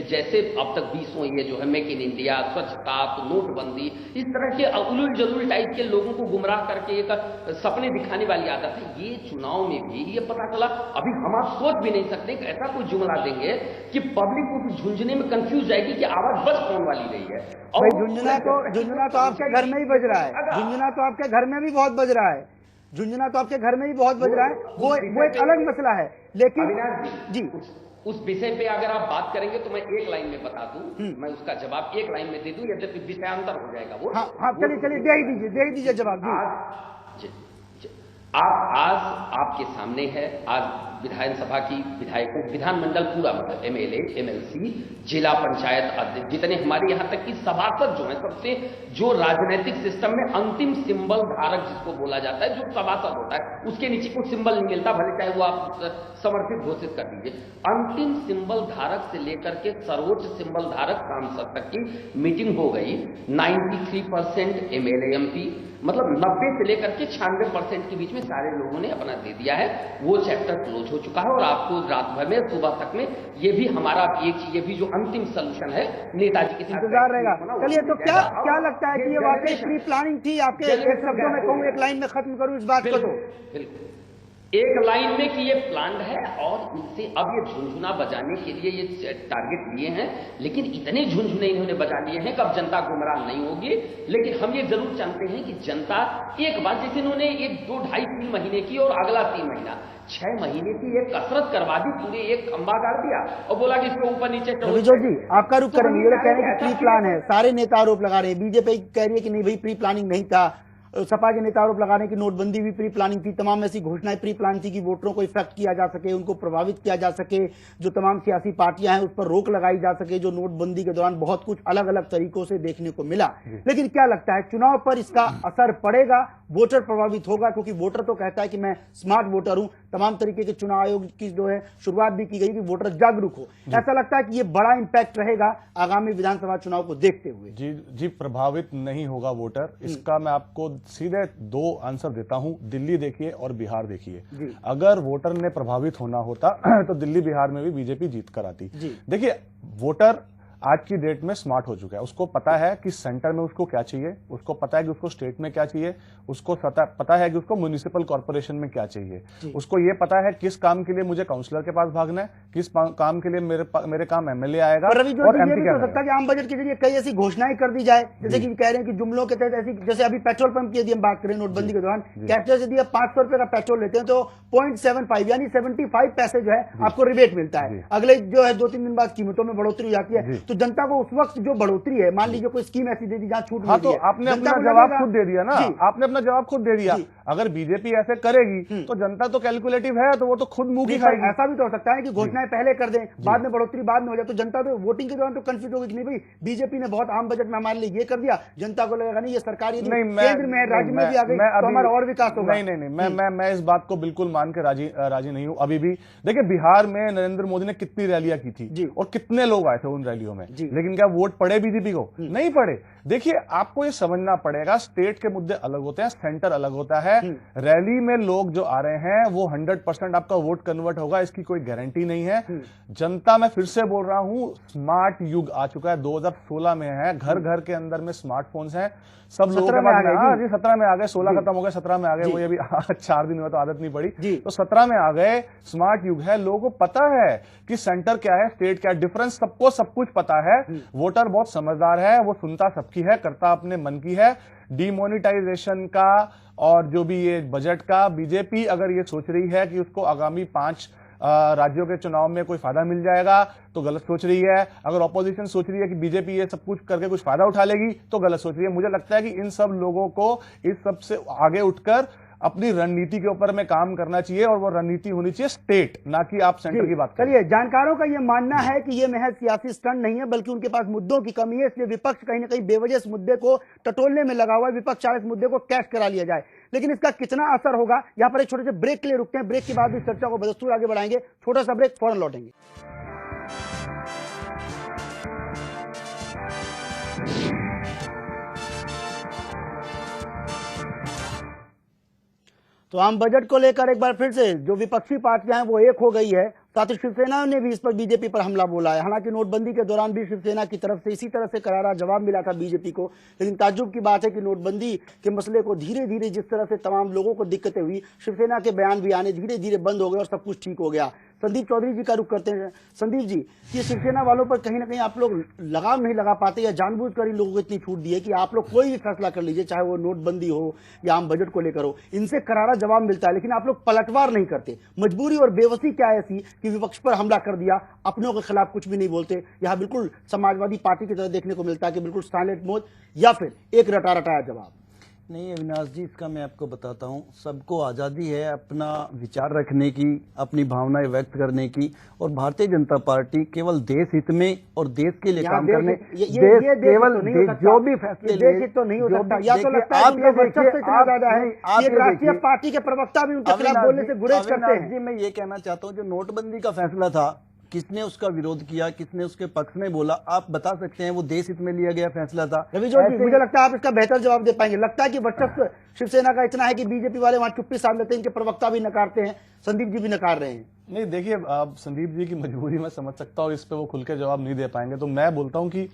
जैसे अब तक 20 ये जो है मेक इन इंडिया, स्वच्छता, नोटबंदी, इस तरह के उलूल जलूल टाइप के लोगों को गुमराह करके एक सपने दिखाने वाली आदत है। ये चुनाव में भी ये पता चला, अभी हम आप सोच भी नहीं सकते कि ऐसा कोई जुमला देंगे कि पब्लिक उस झुंझुने में कंफ्यूज जाएगी कि आवाज बच कौन वाली रही है। और झुंझुना तो आपके घर में ही बज रहा है, झुंझुना तो आपके घर में भी बहुत बज रहा है, झुंझुना तो आपके घर में ही बहुत बज रहा है, वो एक अलग मसला है। लेकिन जी उस विषय पे अगर आप बात करेंगे तो मैं एक लाइन में बता दूं, मैं उसका जवाब एक लाइन में दे दूं, यद्यपि विषयांतर हो जाएगा वो। हाँ, चलिए दे ही दीजिए जवाब। आज आपके सामने है, आज विधानसभा की विधायकों, विधानमंडल पूरा मतलब एमएलए, एमएलसी, जिला पंचायत अध्यक्ष, जितने हमारे यहाँ तक की सभासद जो है, सबसे जो राजनीतिक सिस्टम में अंतिम सिंबल धारक जिसको बोला जाता है, जो सभासद होता है उसके नीचे कोई सिंबल नहीं मिलता, भले चाहे वो आप समर्थित घोषित कर दीजिए। अंतिम सिंबल धारक से लेकर के सर्वोच्च सिंबल धारक सांसद तक की मीटिंग हो गई। 93% एमएलए एमपी, मतलब 90 से लेकर के 96% के बीच में सारे लोगों ने अपना दे दिया है। वो चैप्टर क्लोज हो चुका है और आपको रात भर में सुबह तक में ये भी हमारा ये भी जो अंतिम सोल्यूशन है नेताजी के साथ इंतजार रहेगा। चलिए, तो क्या लगता है कि ये वाकई प्री प्लानिंग थी? आपके एक शब्दों में कहूँ, एक लाइन में खत्म करूँ इस बात को, तो एक लाइन में कि ये प्लान्ड है और इनसे अब ये झुनझुना बजाने के लिए ये टारगेट लिए हैं, लेकिन इतने झुनझुने इन्होंने बजा लिए हैं कि अब जनता गुमराह नहीं होगी। लेकिन हम ये जरूर जानते हैं कि जनता एक बार जैसे इन्होंने एक 2, 2.5, 3 महीने की और अगला 3 महीना 6 महीने की एक कसरत करवा दी, पूरे एक खंबा गाड़ दिया और बोला कि इसको ऊपर नीचे रविजोत जी आपका रुख करेंगे, ये कह रहे हैं कि प्री प्लान है, सारे नेता आरोप लगा रहे हैं, बीजेपी कह रही है कि नहीं भाई प्री प्लानिंग नहीं था, सपा के नेता आरोप लगा रहे हैं कि नोटबंदी भी प्री प्लानिंग थी, तमाम ऐसी घोषणाएं प्री प्लान थी कि वोटरों को इफेक्ट किया जा सके, उनको प्रभावित किया जा सके, जो तमाम सियासी पार्टियां हैं उस पर रोक लगाई जा सके, जो नोटबंदी के दौरान बहुत कुछ अलग अलग तरीकों से देखने को मिला। लेकिन क्या लगता है चुनाव पर इसका असर पड़ेगा, वोटर प्रभावित होगा? क्योंकि वोटर तो कहता है कि मैं स्मार्ट वोटर हूं, तमाम तरीके के चुनाव आयोग की जो है शुरुआत भी की गई कि वोटर जागरूक हो। ऐसा लगता है कि ये बड़ा इंपैक्ट रहेगा आगामी विधानसभा चुनाव को देखते हुए? जी प्रभावित नहीं होगा वोटर, इसका मैं आपको सीधे 2 आंसर देता हूं। दिल्ली देखिए और बिहार देखिए। अगर वोटर ने प्रभावित होना होता तो दिल्ली बिहार में भी बीजेपी जीत कर आती। देखिए वोटर आज की डेट में स्मार्ट हो चुका है, उसको पता है कि सेंटर में उसको क्या चाहिए, उसको पता है कि उसको स्टेट में क्या चाहिए, उसको पता है कि उसको म्युनिसिपल कॉर्पोरेशन में क्या चाहिए, उसको ये पता है किस काम के लिए मुझे काउंसलर के पास भागना है, किस काम के लिए मेरे काम एमएलए आएगा। और रवि जोशी ये भी हो सकता है कि आम बजट के जरिए कई ऐसी घोषणाएं कर दी जाए, जैसे कि कह रहे हैं कि जुमलों के तहत ऐसी, जैसे अभी पेट्रोल पंप की यदि हम बात करें नोटबंदी के दौरान, कैप्चर यदि आप 500 रुपए का पेट्रोल लेते हैं तो 0.75 यानी 75 पैसे जो है आपको रिबेट मिलता है। अगले जो है 2-3 दिन बाद कीमतों में बढ़ोतरी हो जाती है, तो जनता को उस वक्त जो बढ़ोतरी है, मान लीजिए कोई स्कीम ऐसी दे दी जहां छूट मिलती है, तो आपने अपना जवाब खुद दे दिया ना, आपने अपना जवाब खुद दे दिया। अगर बीजेपी ऐसे करेगी तो जनता तो कैलकुलेटिव है, तो वो तो खुद मुंह की खाएगी। ऐसा भी तो हो सकता है कि घोषणाएं पहले कर दें, बाद में बढ़ोतरी बाद में हो जाए, तो जनता तो वोटिंग के दौरान तो कंफ्यूज होगी कि नहीं भाई बीजेपी ने बहुत आम बजट में हमारे लिए ये कर दिया, जनता को लगेगा नहीं ये सरकार केंद्र में राज्य में भी आ गई तो हमारा और विकास होगा। नहीं, मैं इस बात को बिल्कुल मान के राजी नहीं हूं अभी भी। देखिए बिहार में नरेंद्र मोदी ने कितनी रैलियां की थी और कितने लोग आए थे उन रैलियों में, लेकिन क्या वोट पड़े बीजेपी को? नहीं पड़े। देखिए आपको ये समझना पड़ेगा, स्टेट के मुद्दे अलग होते हैं, सेंटर अलग होता है। रैली में लोग जो आ रहे हैं वो 100% आपका वोट कन्वर्ट होगा, इसकी कोई गारंटी नहीं है। जनता, मैं फिर से बोल रहा हूं, स्मार्ट युग आ चुका है, 2016 में है, घर घर के अंदर में स्मार्टफोन्स हैं, सब लोगों के पास। जी 17 में आ गए, 16 खत्म हो गए, 17 में आ गए, वो अभी 4 दिन हुआ तो आदत नहीं पड़ी, तो 17 में आ गए। स्मार्ट युग है, लोगों को पता है कि सेंटर क्या है, स्टेट क्या है, डिफरेंस सबको सब कुछ पता है। वोटर बहुत समझदार है, वो सुनता सबकी है, करता अपने मन की है। डिमोनिटाइजेशन का और जो भी ये बजट का, बीजेपी अगर ये सोच रही है कि उसको आगामी 5 राज्यों के चुनाव में कोई फायदा मिल जाएगा तो गलत सोच रही है। अगर ऑपोजिशन सोच रही है कि बीजेपी ये सब कुछ करके कुछ फायदा उठा लेगी तो गलत सोच रही है। मुझे लगता है कि इन सब लोगों को इस सब से आगे उठकर अपनी रणनीति के ऊपर में काम करना चाहिए, और वो रणनीति होनी चाहिए स्टेट, ना कि आप सेंटर की बात करें। चलिए, जानकारों का ये मानना है कि ये महज सियासी स्टंट नहीं है, बल्कि उनके पास मुद्दों की कमी है, इसलिए विपक्ष कहीं ना कहीं बेवजह इस मुद्दे को टटोलने में लगा हुआ है। विपक्ष चाहे इस मुद्दे को कैश करा लिया जाए, लेकिन इसका कितना असर होगा, यहां पर एक छोटे से ब्रेक के लिए रुकते हैं। ब्रेक के बाद इस चर्चा को बदस्तूर आगे बढ़ाएंगे। छोटा सा ब्रेक, फौरन लौटेंगे। तो आम बजट को लेकर एक बार फिर से जो विपक्षी पार्टियां हैं वो एक हो गई है। साथ ही शिवसेना ने भी इस पर बीजेपी पर हमला बोला है। हालांकि नोटबंदी के दौरान भी शिवसेना की तरफ से इसी तरह से करारा जवाब मिला था बीजेपी को, लेकिन ताज्जुब की बात है कि नोटबंदी के मसले को धीरे धीरे जिस तरह से तमाम लोगों को दिक्कतें हुई, शिवसेना के बयान भी आने धीरे धीरे बंद हो गए और सब कुछ ठीक हो गया। संदीप चौधरी जी का रुख करते हैं। संदीप जी, ये शिवसेना वालों पर कहीं ना कहीं आप लोग लगाम नहीं लगा पाते, या जानबूझकर इन लोगों को इतनी छूट दी है कि आप लोग कोई भी फैसला कर लीजिए, चाहे वो नोटबंदी हो या आम बजट को लेकर हो, इनसे करारा जवाब मिलता है, लेकिन आप लोग पलटवार नहीं करते। मजबूरी और बेबसी क्या ऐसी कि विपक्ष पर हमला कर दिया, अपनों के खिलाफ कुछ भी नहीं बोलते? यहां बिल्कुल समाजवादी पार्टी की तरह देखने को मिलता है कि बिल्कुल साइलेंट मोड या फिर एक रटा रटाया जवाब। नहीं अविनाश जी, इसका मैं आपको बताता हूँ। सबको आज़ादी है अपना विचार रखने की, अपनी भावनाएं व्यक्त करने की, और भारतीय जनता पार्टी केवल देश हित में और देश के लिए काम करने, केवल जो भी फैसले देश हित तो नहीं हो सकता। या तो लगता है कि वर्चस्व इतना ज्यादा है, ये राष्ट्रीय पार्टी के प्रवक्ता भी उनके खिलाफ बोलने से गुरेज करते हैं। जी मैं ये कहना चाहता हूँ, जो नोटबंदी का फैसला था, किसने उसका विरोध किया, किसने उसके पक्ष में बोला, आप बता सकते हैं? वो देश हित में लिया गया फैसला था। रविजोत जी, मुझे लगता है आप इसका बेहतर जवाब दे पाएंगे। लगता है कि वर्चस्व शिवसेना का इतना है कि बीजेपी वाले वहां चुप्पी साध लेते हैं, इनके प्रवक्ता भी नकारते हैं, संदीप जी भी नकार रहे हैं। नहीं देखिए, संदीप जी की मजबूरी मैं समझ सकता हूँ, इस पे वो खुल के जवाब नहीं दे पाएंगे। तो मैं बोलता हूँ कि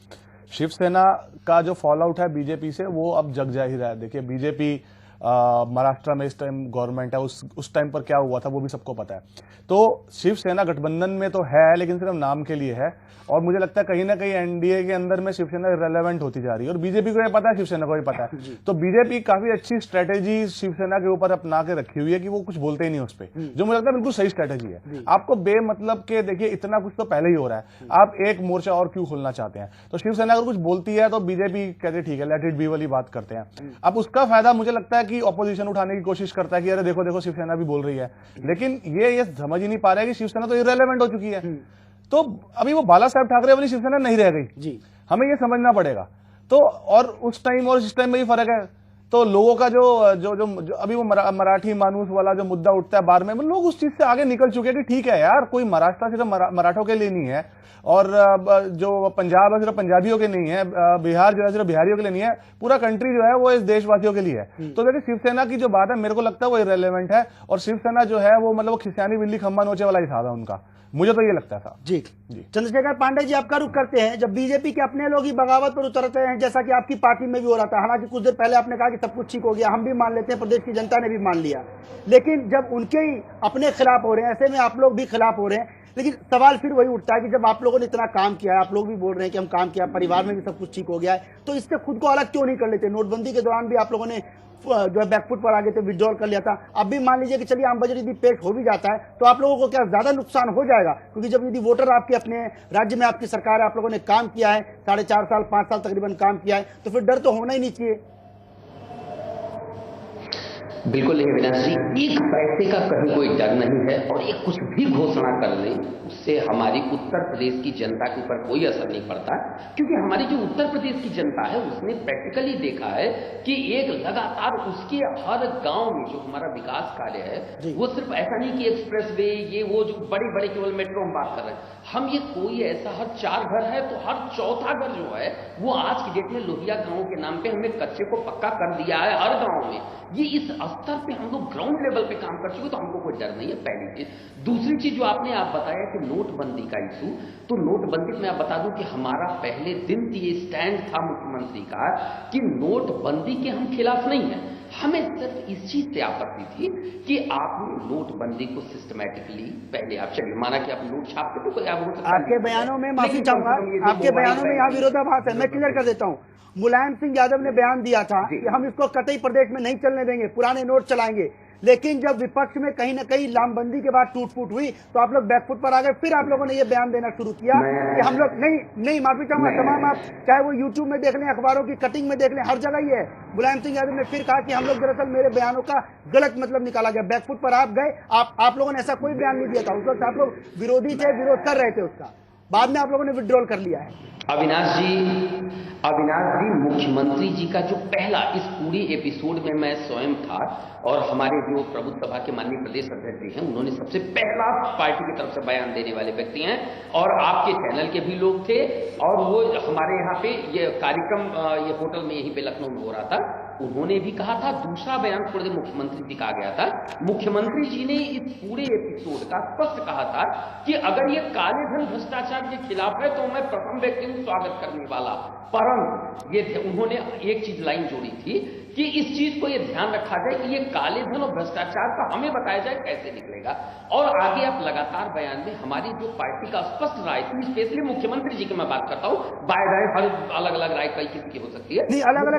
शिवसेना का जो फॉल आउट है बीजेपी से, वो अब जग जा ही रहा है। देखिए बीजेपी महाराष्ट्र में इस टाइम गवर्नमेंट है, उस टाइम पर क्या हुआ था वो भी सबको पता है। तो शिवसेना गठबंधन में तो है, लेकिन सिर्फ नाम के लिए है, और मुझे लगता है कहीं ना कहीं एनडीए के अंदर में शिवसेना इरेलेवेंट होती जा रही है, और बीजेपी को ये पता है, शिवसेना को भी पता है। तो बीजेपी काफी अच्छी स्ट्रेटेजी शिवसेना के ऊपर अपना के रखी हुई है कि वो कुछ बोलते ही नहीं उस पर, जो मुझे लगता है बिल्कुल सही स्ट्रेटेजी है। आपको बेमतलब के, देखिए इतना कुछ तो पहले ही हो रहा है, आप एक मोर्चा और क्यों खोलना चाहते हैं? तो शिवसेना अगर कुछ बोलती है तो बीजेपी कहते ठीक है, लेट इट बी वाली बात करते हैं। अब उसका फायदा मुझे लगता है कि ऑपोजिशन उठाने की कोशिश करता है कि अरे देखो देखो शिवसेना भी बोल रही है, लेकिन ये समझ ही नहीं पा रहा है कि शिवसेना तो इररिलेवेंट हो चुकी है। तो अभी वो बाला साहब ठाकरे वाली शिवसेना नहीं रह गई जी, हमें ये समझना पड़ेगा। तो और उस टाइम और इस टाइम में भी फर्क है। तो लोगों का जो अभी वो मराठी मानूस वाला जो मुद्दा उठता है बार में, लोग उस चीज से आगे निकल चुके हैं कि ठीक है यार, कोई महाराष्ट्र सिर्फ मराठों के लिए नहीं है, और जो पंजाब है सिर्फ पंजाबियों के नहीं है, बिहार जो है सिर्फ बिहारियों के लिए नहीं है, पूरा कंट्री जो है वो इस देशवासियों के लिए है। तो देखिए शिवसेना की जो बात है मेरे को लगता है वो इररिलेवेंट है, और शिवसेना जो है वो मतलब वो खिसियानी बिल्ली खंबा नोचे वाला हिसाब है उनका, मुझे तो ये लगता था। जी चंद्रशेखर पांडे जी, आपका रुख करते हैं, जब बीजेपी के अपने लोग ही बगावत पर उतरते हैं, जैसा कि आपकी पार्टी में भी हो रहा था, हालांकि कुछ देर पहले आपने कहा कि सब कुछ ठीक हो गया, हम भी मान लेते हैं, प्रदेश की जनता ने भी मान लिया, लेकिन जब उनके ही अपने खिलाफ हो रहे हैं, ऐसे में आप लोग भी खिलाफ हो रहे हैं। लेकिन सवाल फिर वही उठता है कि जब आप लोगों ने इतना काम किया है, आप लोग भी बोल रहे हैं कि हम काम किया, परिवार में भी सब कुछ ठीक हो गया है, तो इससे खुद को अलग क्यों नहीं कर लेते? नोटबंदी के दौरान भी आप लोगों ने जो है बैकफुट पर आ गए थे, विड्रॉल कर लिया था। अब भी मान लीजिए कि चलिए आम बजट यदि पेश हो भी जाता है तो आप लोगों को क्या ज्यादा नुकसान हो जाएगा? क्योंकि जब यदि वोटर आपके अपने राज्य में आपकी सरकार है, आप लोगों ने काम किया है, 4.5 साल 5 साल तकरीबन काम किया है, तो फिर डर तो होना ही नहीं चाहिए। बिल्कुल नहीं अविनाश जी, एक पैसे का कहीं कोई डर नहीं है, और एक कुछ भी घोषणा कर ले उससे हमारी उत्तर प्रदेश की जनता के ऊपर कोई असर नहीं पड़ता, क्योंकि हमारी जो उत्तर प्रदेश की जनता है उसने प्रैक्टिकली देखा है कि एक लगातार उसके हर गांव में जो हमारा विकास कार्य है वो सिर्फ ऐसा नहीं कि एक्सप्रेस वे ये वो जो बड़े बड़े केवल मेट्रो हम बात कर रहे हैं, हम ये कोई ऐसा हर 4 घर है तो हर चौथा घर जो है वो आज की डेट में लोहिया गांव के नाम पे हमने कच्चे को पक्का कर दिया है हर गांव में। ये इस स्तर पे हम लोग ग्राउंड लेवल पे काम कर चुके, तो हमको कोई डर नहीं है, पहली चीज। दूसरी चीज जो आपने बताया कि नोटबंदी का इशू, तो नोटबंदी में आप बता दूं कि हमारा पहले दिन ये स्टैंड था मुख्यमंत्री का कि नोटबंदी के हम खिलाफ नहीं है, हमें सिर्फ इस चीज से आपत्ति थी कि आपने नोटबंदी को सिस्टमैटिकली पहले आप चलिए माना कि आप नोट छापते थे, कोई आपके बयानों में माफी चाहूंगा, आपके बयानों में यहाँ विरोधाभास है, मैं क्लियर कर देता हूँ। मुलायम सिंह यादव ने बयान दिया था कि हम इसको कतई प्रदेश में नहीं चलने देंगे, पुराने नोट चलाएंगे, लेकिन जब विपक्ष में कहीं ना कहीं लामबंदी के बाद टूट फूट हुई तो आप लोग बैकफुट पर आ गए, फिर आप लोगों ने ये बयान देना शुरू किया कि हम लोग नहीं माफी चाहूंगा, तमाम आप चाहे वो यूट्यूब में देख लें, अखबारों की कटिंग में देख लें, हर जगह ये है। मुलायम सिंह यादव ने फिर कहा कि हम लोग दरअसल मेरे बयानों का गलत मतलब निकाला गया, बैकफुट पर आप गए, आप लोगों ने ऐसा कोई बयान नहीं दिया था, उस वक्त आप लोग विरोधी थे, विरोध कर रहे थे उसका, बाद में आप लोगों ने विड्रॉल कर लिया है। अविनाश जी मुख्यमंत्री जी का जो पहला इस पूरी एपिसोड में मैं स्वयं था, और हमारे जो प्रबुद्ध सभा के माननीय प्रदेश अध्यक्ष जी हैं उन्होंने सबसे पहला पार्टी की तरफ से बयान देने वाले व्यक्ति हैं, और आपके चैनल के भी लोग थे, और वो हमारे यहाँ पे ये कार्यक्रम ये होटल में यहीं पे लखनऊ में हो रहा था, उन्होंने भी कहा था। दूसरा बयान थोड़े मुख्यमंत्री जी का गया था, मुख्यमंत्री जी ने इस पूरे एपिसोड का स्पष्ट कहा था कि अगर ये काले धन भ्रष्टाचार के खिलाफ है तो मैं प्रथम व्यक्ति हूं स्वागत करने वाला, परंतु ये उन्होंने एक चीज लाइन जोड़ी थी कि इस चीज को ये ध्यान रखा जाए कि ये काले धन और भ्रष्टाचार का हमें बताया जाए कैसे निकलेगा। और आगे आप लगातार बयान में हमारी जो पार्टी का स्पष्ट राय थी, स्पेशली मुख्यमंत्री जी की मैं बात करता हूँ, बाय राय हर अलग अलग राय कई किसी की हो सकती है, नहीं अलग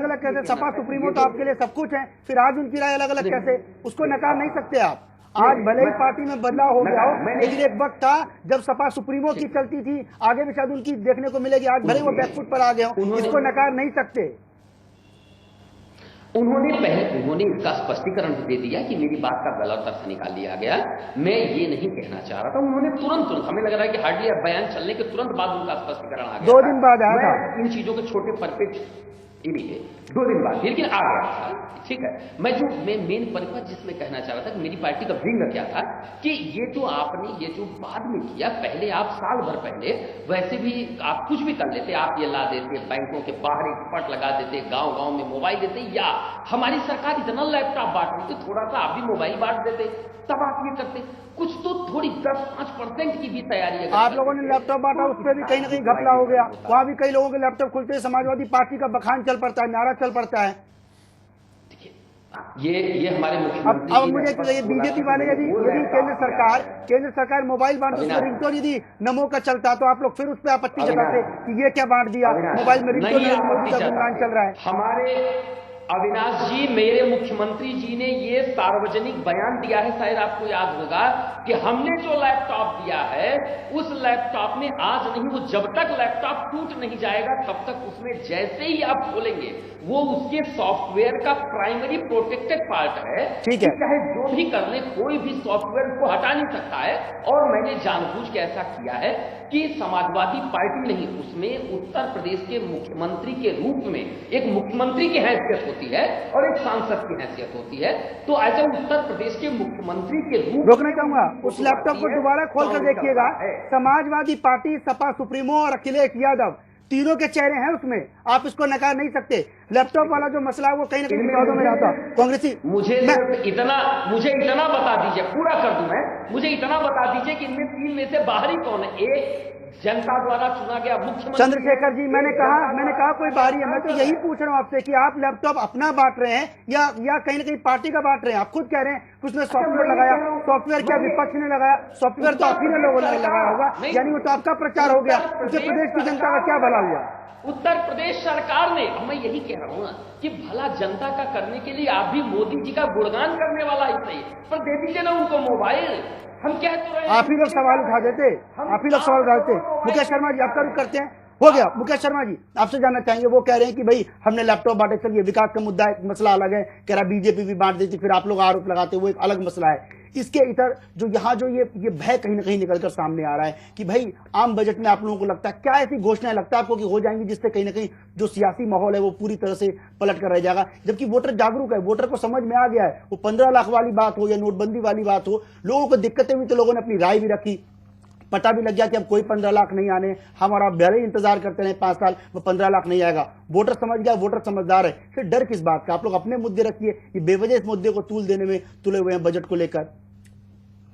अलग कैसे सपा सुप्रीमो तो आपके लिए सब कुछ है, फिर आज उनकी राय अलग अलग कैसे, उसको नकार नहीं सकते आप। आज भले ही पार्टी में बदलाव हो गया हो, लेकिन एक वक्त था जब सपा सुप्रीमो की चलती थी, आगे भी शायद उनकी देखने को मिलेगी, आज भले वो बैकफुट पर आ गए हो, इसको नकार नहीं सकते। उन्होंने इसका स्पष्टीकरण दे दिया कि मेरी बात का गलत अर्थ निकाल लिया गया, मैं ये नहीं कहना चाह रहा था। उन्होंने तुरंत हमें लग रहा है कि हार्डली बयान चलने के तुरंत बाद उनका स्पष्टीकरण आ गया, 2 दिन बाद आया था। इन चीजों के छोटे परिपेक्ष 2 दिन बाद लेकिन आ गया था, ठीक है। मैं मेन परिपथ जिसमें कहना चाह रहा था कि मेरी पार्टी का विंग क्या था कि ये जो आपने ये जो बाद में किया, पहले आप साल भर पहले वैसे भी आप कुछ भी कर लेते, आप ये ला देते, बैंकों के बाहर एक पट लगा देते, गांव गांव में मोबाइल देते, या हमारी सरकार इतना लैपटॉप बांट रही थी, थोड़ा सा आप भी मोबाइल बांट देते, तब आप ये करते, कुछ तो थोड़ी 10-5% की भी तैयारी है। आप लोगों ने लैपटॉप बांटा, उस पर भी कहीं ना कहीं घपला हो गया, वहां भी कई लोगों के लैपटॉप खुलते, समाजवादी पार्टी का बखान चल पड़ता है, नारा चल पड़ता है। ये हमारे मुख्यमंत्री अब मुझे ये बीजेपी वाले यदि केंद्र सरकार मोबाइल बांट उसमें रिंगटोन यदि नमो का चलता तो आप लोग फिर उस पर आपत्ति जताते कि ये क्या बांट दिया, मोबाइल में रिंगटोन मोदी का गुणगान चल रहा है। हमारे अविनाश जी, मेरे मुख्यमंत्री जी ने ये सार्वजनिक बयान दिया है, शायद आपको याद होगा कि हमने जो लैपटॉप दिया है उस लैपटॉप में आज नहीं, वो जब तक लैपटॉप टूट नहीं जाएगा तब तक उसमें जैसे ही आप खोलेंगे वो उसके सॉफ्टवेयर का प्राइमरी प्रोटेक्टेड पार्ट है। ठीक है, चाहे जो भी कर ले कोई भी सॉफ्टवेयर को हटा नहीं सकता है। और मैंने जानबूझ के ऐसा किया है कि समाजवादी पार्टी नहीं, उसमें उत्तर प्रदेश के मुख्यमंत्री के रूप में एक मुख्यमंत्री की हैसियत होती है और एक सांसद की हैसियत होती है। तो ऐसे उत्तर प्रदेश के मुख्यमंत्री के रूप रोकना चाहूंगा, उस लैपटॉप को दोबारा खोल कर देखिएगा। समाजवादी पार्टी, सपा सुप्रीमो और अखिलेश यादव तीनों के चेहरे हैं उसमें, आप इसको नकार नहीं सकते। लैपटॉप वाला जो मसला है वो कहीं ना कहीं विवादों में रहता। कांग्रेसी मुझे इतना बता दीजिए, पूरा कर दूं मैं, मुझे इतना बता दीजिए कि इनमें तीन में से बाहरी कौन है? एक जनता द्वारा चुना गया मुख्यमंत्री चंद्रशेखर जी, मैंने कहा कोई बाहरी है। मैं तो यही पूछ रहा हूँ आपसे कि आप लैपटॉप अपना बांट रहे हैं या कहीं ना कहीं पार्टी का बांट रहे हैं। आप खुद कह रहे हैं कि उसने सॉफ्टवेयर लगाया, सॉफ्टवेयर क्या विपक्ष ने लगाया? सॉफ्टवेयर तो आप ही ने लोगों ने लगाया होगा, यानी वो तो आपका प्रचार हो गया। उत्तर प्रदेश की जनता का क्या भला हुआ? उत्तर प्रदेश सरकार ने, मैं यही कह रहा हूँ ना कि भला जनता का करने के लिए आप भी मोदी जी का गुणगान करने वाला ही सही, पर दे दीजिए ना उनको मोबाइल। हम कह तो रहे हैं, आप ही लोग सवाल उठा देते, आप ही लोग सवाल उठाते। मुकेश शर्मा जी, आपका रुख करते हैं, हो गया। मुकेश शर्मा जी, आपसे जानना चाहेंगे, वो कह रहे हैं कि भाई हमने लैपटॉप बांटे, चलिए विकास का मुद्दा है, मसला अलग है, कह रहा बीजेपी भी बांट देती, फिर आप लोग आरोप लगाते, वो एक अलग मसला है। इसके इतर जो यहाँ जो ये भय कहीं ना कहीं निकलकर सामने आ रहा है कि भाई आम बजट में आप लोगों को लगता है क्या ऐसी घोषणाएं लगता है आपको कि हो जाएंगी जिससे कहीं ना कहीं जो सियासी माहौल है वो पूरी तरह से पलट कर रह जाएगा, जबकि वोटर जागरूक है, वोटर को समझ में आ गया है। वो 15 लाख वाली बात हो या नोटबंदी वाली बात हो, लोगों को दिक्कतें हुई तो लोगों ने अपनी राय भी रखी, पता भी लग गया कि अब कोई 15 लाख नहीं आने, हम और आप पहले ही इंतजार करते रहे 5 साल, वो 15 लाख नहीं आएगा। वोटर समझ गया, वोटर समझदार है, फिर डर किस बात का? आप लोग अपने मुद्दे रखिए, ये बेवजह इस मुद्दे को तूल देने में तुले हुए हैं बजट को लेकर।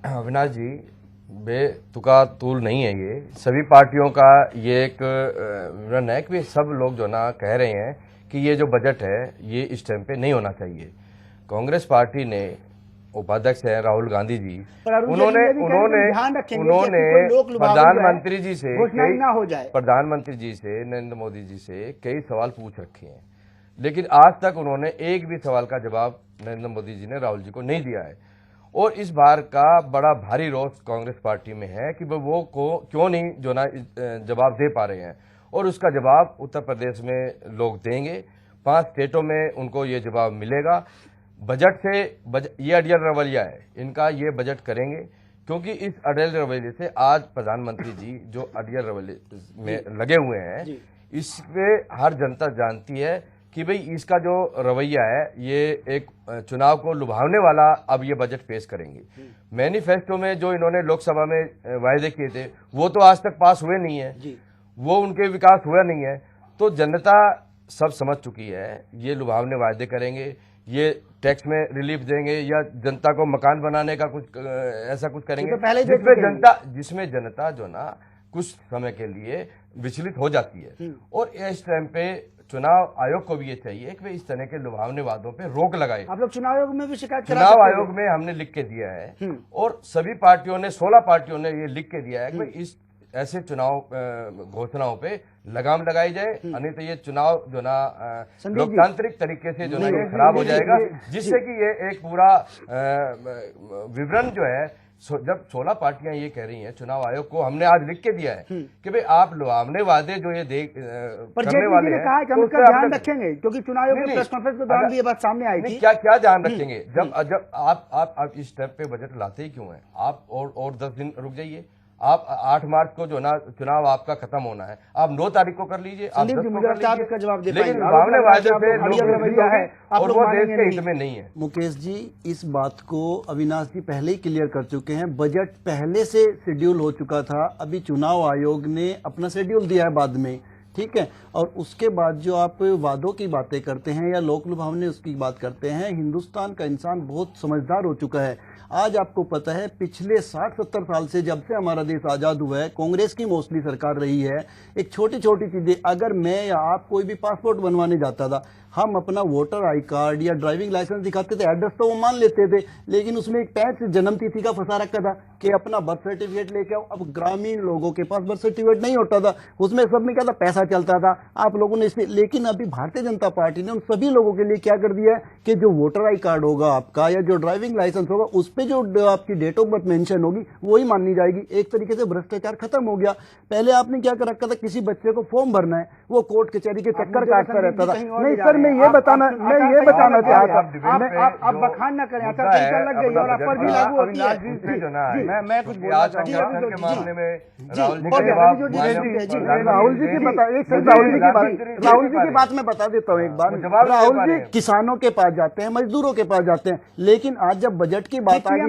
अविनाश जी, बेतुका तूल नहीं है ये, सभी पार्टियों का ये एक विवरण है कि सब लोग जो ना कह रहे हैं कि ये जो बजट है ये इस टाइम पे नहीं होना चाहिए। कांग्रेस पार्टी ने, उपाध्यक्ष हैं राहुल गांधी जी, उन्होंने प्रधानमंत्री जी से नरेंद्र मोदी जी से कई सवाल पूछ रखे हैं, लेकिन आज तक उन्होंने एक भी सवाल का जवाब नरेंद्र मोदी जी ने राहुल जी को नहीं दिया है। और इस बार का बड़ा भारी रोष कांग्रेस पार्टी में है कि वो क्यों नहीं जो ना जवाब दे पा रहे हैं, और उसका जवाब उत्तर प्रदेश में लोग देंगे। 5 स्टेटों में उनको ये जवाब मिलेगा। बजट से ये अड़ियल रवैया है इनका, ये बजट करेंगे क्योंकि इस अड़ियल रवैये से आज प्रधानमंत्री जी जो अड़ियल रवैये में लगे हुए हैं, इसपे हर जनता जानती है कि भाई इसका जो रवैया है ये एक चुनाव को लुभावने वाला अब ये बजट पेश करेंगे। मैनिफेस्टो में जो इन्होंने लोकसभा में वायदे किए थे वो तो आज तक पास हुए नहीं है, वो उनके विकास हुआ नहीं है। तो जनता सब समझ चुकी है, ये लुभावने वायदे करेंगे, ये टैक्स में रिलीफ देंगे या जनता को मकान बनाने का कुछ ऐसा कुछ करेंगे जिसमें जनता जो ना कुछ समय के लिए विचलित हो जाती है। और इस टाइम पे चुनाव आयोग को भी ये चाहिए कि वे इस तरह के लुभावने वादों पे रोक लगाए। आप लोग चुनाव आयोग में भी शिकायत चुनाव आयोग में हमने लिख के दिया है और सभी पार्टियों ने 16 पार्टियों ने ये लिख के दिया है कि भाई इस ऐसे चुनाव घोषणाओं पे लगाम लगाई जाए, नहीं तो ये चुनाव जो ना लोकतांत्रिक तरीके से जो ना ये खराब हो जाएगा, जिससे कि ये एक पूरा विवरण जो है जब 16 पार्टियां ये कह रही हैं, चुनाव आयोग को हमने आज लिख के दिया है कि भाई आप लुभावने वादे जो ये करने वाले हैं कहा कि हम उसका ध्यान रखेंगे, क्योंकि चुनाव आयोग की प्रेस कॉन्फ्रेंस के दौरान भी ये बात सामने आई थी। क्या ध्यान रखेंगे? जब आप इस स्टेप पे बजट लाते ही क्यों है? आप और 10 दिन रुक जाइए। आप 8 मार्च को जो ना चुनाव आपका खत्म होना है, आप 9 तारीख को कर लीजिए, आप 10 को कर लीजिए, लेकिन लुभावने वादे पे और वो देश के हित में नहीं है। मुकेश जी, इस बात को अविनाश जी पहले ही क्लियर कर चुके हैं, बजट पहले से शेड्यूल हो चुका था। अभी चुनाव आयोग ने अपना शेड्यूल दिया है बाद में ठीक है। और उसके बाद जो आप वादों की बातें करते हैं या लोक लुभावने उसकी बात करते हैं, हिंदुस्तान का इंसान बहुत समझदार हो चुका है। आज आपको पता है पिछले 60-70 साल से जब से हमारा देश आज़ाद हुआ है, कांग्रेस की मोस्टली सरकार रही है। एक छोटी छोटी चीज़ें, अगर मैं या आप कोई भी पासपोर्ट बनवाने जाता था, हम अपना वोटर आई कार्ड या ड्राइविंग लाइसेंस दिखाते थे, एड्रेस तो वो मान लेते थे, लेकिन उसमें एक पैच जन्म तिथि का फंसा रखा था कि अपना बर्थ सर्टिफिकेट लेके आओ। अब ग्रामीण लोगों के पास बर्थ सर्टिफिकेट नहीं होता था, उसमें सब में क्या था, पैसा चलता था। आप लोगों ने इसलिए, लेकिन अभी भारतीय जनता पार्टी ने उन सभी लोगों के लिए क्या कर दिया है कि जो वोटर आई कार्ड होगा आपका या जो ड्राइविंग लाइसेंस होगा, उस पर जो आपकी डेट ऑफ बर्थ मेंशन होगी वही माननी जाएगी। एक तरीके से भ्रष्टाचार खत्म हो गया। पहले आपने क्या कर रखा था, किसी बच्चे को फॉर्म भरना है, वो कोर्ट कचहरी के चक्कर काटता रहता था। नहीं सर, मैं ये बताना चाहता आप बखान न करें, आचार संहिता लग गई और आप पर भी लागू होती है। मैं कुछ बोलना चाहूंगा के मामले में राहुल जी की बात मैं बता देता हूँ एक बार। राहुल जी किसानों के पास जाते हैं, मजदूरों के पास जाते हैं, लेकिन आज जब बजट की बात आई है,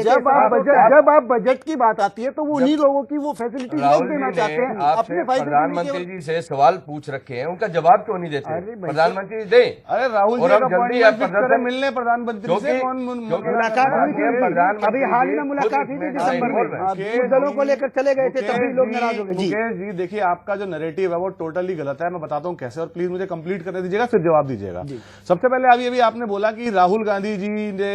जब आप बजट की बात आती है तो वो उन्हीं लोगों की वो फैसिलिटी देना चाहते हैं। अपने प्रधानमंत्री जी से सवाल पूछ रखे हैं, उनका जवाब क्यों नहीं देते? प्रधानमंत्री दे। अरे राहुल जी जल्दी मिलने प्रधानमंत्री से मुलाकात हुई थी, अभी हाल ही में मुलाकात हुई थी दिसंबर में, दलों को लेकर चले गए थे, तभी लोग नाराज हो गए। मुकेश जी देखिए, आपका जो नैरेटिव है वो टोटली गलत है। मैं बताता हूँ कैसे, और प्लीज मुझे कंप्लीट करने दीजिएगा, फिर जवाब दीजिएगा। सबसे पहले अभी आपने बोला कि राहुल गांधी जी ने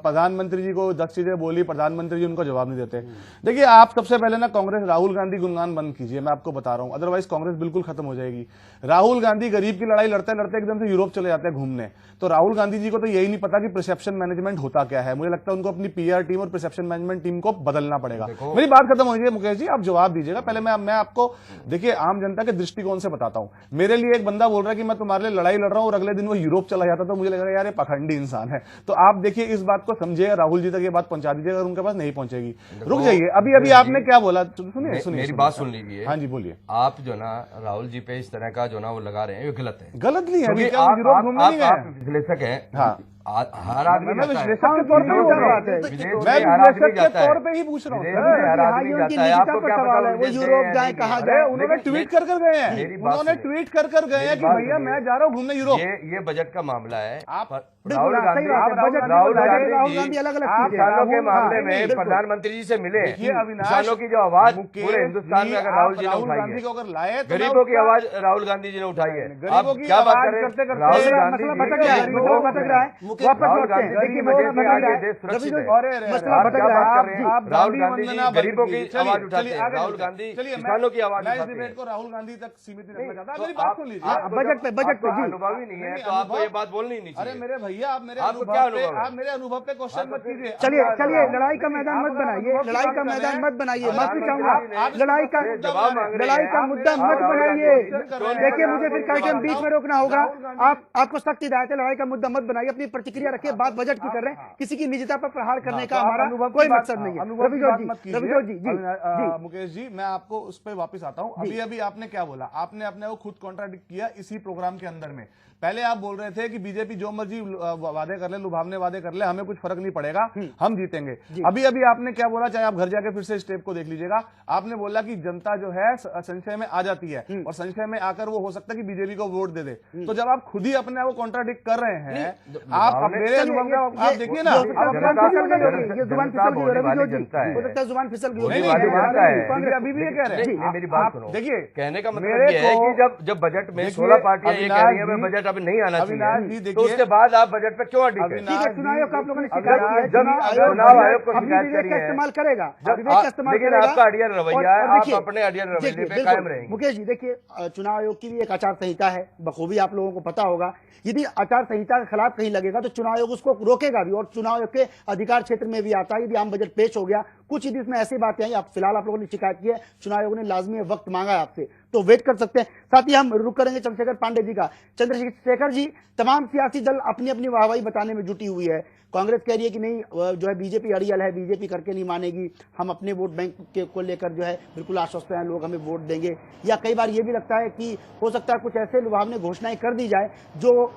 प्रधानमंत्री जी को 10 चीजें बोली, प्रधानमंत्री जी उनको जवाब नहीं देते। देखिए, आप सबसे पहले ना कांग्रेस राहुल गांधी गुणगान बंद कीजिए, मैं आपको बता रहा हूं, अदरवाइज कांग्रेस बिल्कुल खत्म हो जाएगी। राहुल गांधी गरीब की लड़ाई लड़ते लड़ते एकदम से यूरोप चले जाते हैं घूमने। तो राहुल गांधी जी को तो यही नहीं पता कि परसेप्शन मैनेजमेंट होता क्या है। मुझे लगता है उनको अपनी पीआर टीम और परसेप्शन मैनेजमेंट टीम को बदलना पड़ेगा। मेरी बात खत्म हो गई मुकेश जी, आप जवाब दीजिएगा। पहले मैं आपको देखिए आम जनता के दृष्टिकोण से बताता हूं। मेरे लिए एक बंदा बोल रहा है कि मैं तुम्हारे लिए लड़ाई लड़ रहा हूं और अगले दिन वो यूरोप चला जाता, तो मुझे लग रहा है यार ये पखंडी इंसान है। तो आप देखिए इस बात को समझिएगा, राहुल जी तक ये बात पहुंचा दीजिएगा, अगर उनके पास नहीं पहुंचेगी। रुक जाइए, अभी आपने क्या बोला, सुनिए मेरी बात सुन लीजिए। हाँ जी बोलिए। आप जो ना राहुल जी पे इस तरह का जो ना वो लगा रहे हैं, ये गलत है। गलत नहीं है, आप विश्लेषक हैं। हाँ, हर आदमी विश्लेषक के तौर पे पूछ रहा हूँ। वो यूरोप जाए, कहाँ जाए, उन्होंने ट्वीट कर गए हैं, उन्होंने ट्वीट कर गए हैं कि भैया मैं जा रहा हूँ घूमने यूरोप। ये बजट का मामला है। आप राहुल गांधी अलग अलग किसानों के मामले में प्रधानमंत्री जी से मिले, किसानों की जो आवाज पूरे हिंदुस्तान में अगर राहुल जी ने उठाई है, अगर लाए गरीबों की आवाज राहुल गांधी जी ने उठाई है। आप क्या बात कर रहे हैं? राहुल गांधी भटक रहा है, राहुल गांधी देश सुरक्षित है। राहुल गांधी जी गरीबों की आवाज उठाते हैं, राहुल गांधी किसानों की आवाज उठाते हैं। डिबेट को राहुल गांधी तक सीमित नहीं रखना चाहता। मेरी बात सुन लीजिए, बजट पे अनुभवी नहीं है तो आपको ये बात बोलनी नहीं चाहिए। अरे मेरे भैया, आप मेरे अनुभव पे क्वेश्चन मत कीजिए। चलिए लड़ाई का मैदान मत बनाइए, लड़ाई का मैदान मत बनाइए, माफी चाहूंगा, लड़ाई का मुद्दा मत बनाइए। देखिए मुझे फिर कार्यक्रम बीच में रोकना होगा। आपको सख्त हिदायत है, लड़ाई का मुद्दा मत बनाइए, अपनी प्रतिक्रिया रखिए। बात बजट की कर रहे हैं, किसी की निजता पर प्रहार करने का हमारा कोई मकसद नहीं है। रविजोत जी, मुकेश जी, मैं आपको उस पर वापस आता हूँ। अभी आपने क्या बोला, आपने अपने को खुद कॉन्ट्राडिक्ट किया इसी प्रोग्राम के अंदर में। पहले आप बोल रहे थे कि बीजेपी जो मर्जी वादे कर ले, लुभावने वादे कर ले, हमें कुछ फर्क नहीं पड़ेगा, हम जीतेंगे। अभी आपने क्या बोला, चाहे आप घर जाके फिर से इस टेप को देख लीजिएगा। आपने बोला कि जनता जो है संशय में आ जाती है और संशय में आकर वो हो सकता है कि बीजेपी को वोट दे दे। तो जब आप खुद ही अपने को कॉन्ट्राडिक्ट कर रहे हैं, आप मेरे अनुभव का आप देखिए ना, जुबान फिसल गई, अभी भी ये कह रहे हैं। मेरी बात सुनो, देखिए कहने का मतलब ये है कि जब बजट में 16 पार्टियां ये कह रही है बजट अब नहीं आना चाहिए, तो उसके बाद आप बजट पे क्यों अड़ी है? चुनाव आयोग का आप लोगों ने शिकायत की है, चुनाव आयोग को शिकायत करी है, इस्तेमाल करेगा, लेकिन आपका अडियल रवैया है, आप अपने अडियल रवैये पे कायम रहेंगे। मुकेश जी देखिए, चुनाव आयोग की भी एक आचार संहिता है, बखूबी आप लोगों को पता होगा। यदि आचार संहिता के खिलाफ कहीं लगेगा तो चुनाव आयोग उसको रोकेगा भी, और चुनाव आयोग के अधिकार क्षेत्र में भी आता है। यदि आम बजट पेश हो गया, कुछ यदि इसमें ऐसी बातें आई, फिलहाल आप लोगों ने शिकायत की है, चुनाव आयोग ने लाजमी वक्त मांगा है आपसे, तो वेट कर सकते हैं। साथ ही हम रुक करेंगे चंद्रशेखर पांडे जी का। चंद्रशेखर जी, तमाम सियासी दल अपनी अपनी वाहवाही बताने में जुटी हुई है। कांग्रेस कह रही है कि नहीं, जो है बीजेपी अड़ियल है, बीजेपी करके नहीं मानेगी, हम अपने वोट बैंक के को लेकर जो है बिल्कुल आश्वस्त हैं, लोग हमें वोट देंगे। या कई बार ये भी लगता है कि हो सकता है कुछ ऐसे लुभावने घोषणाएं कर दी जाए जो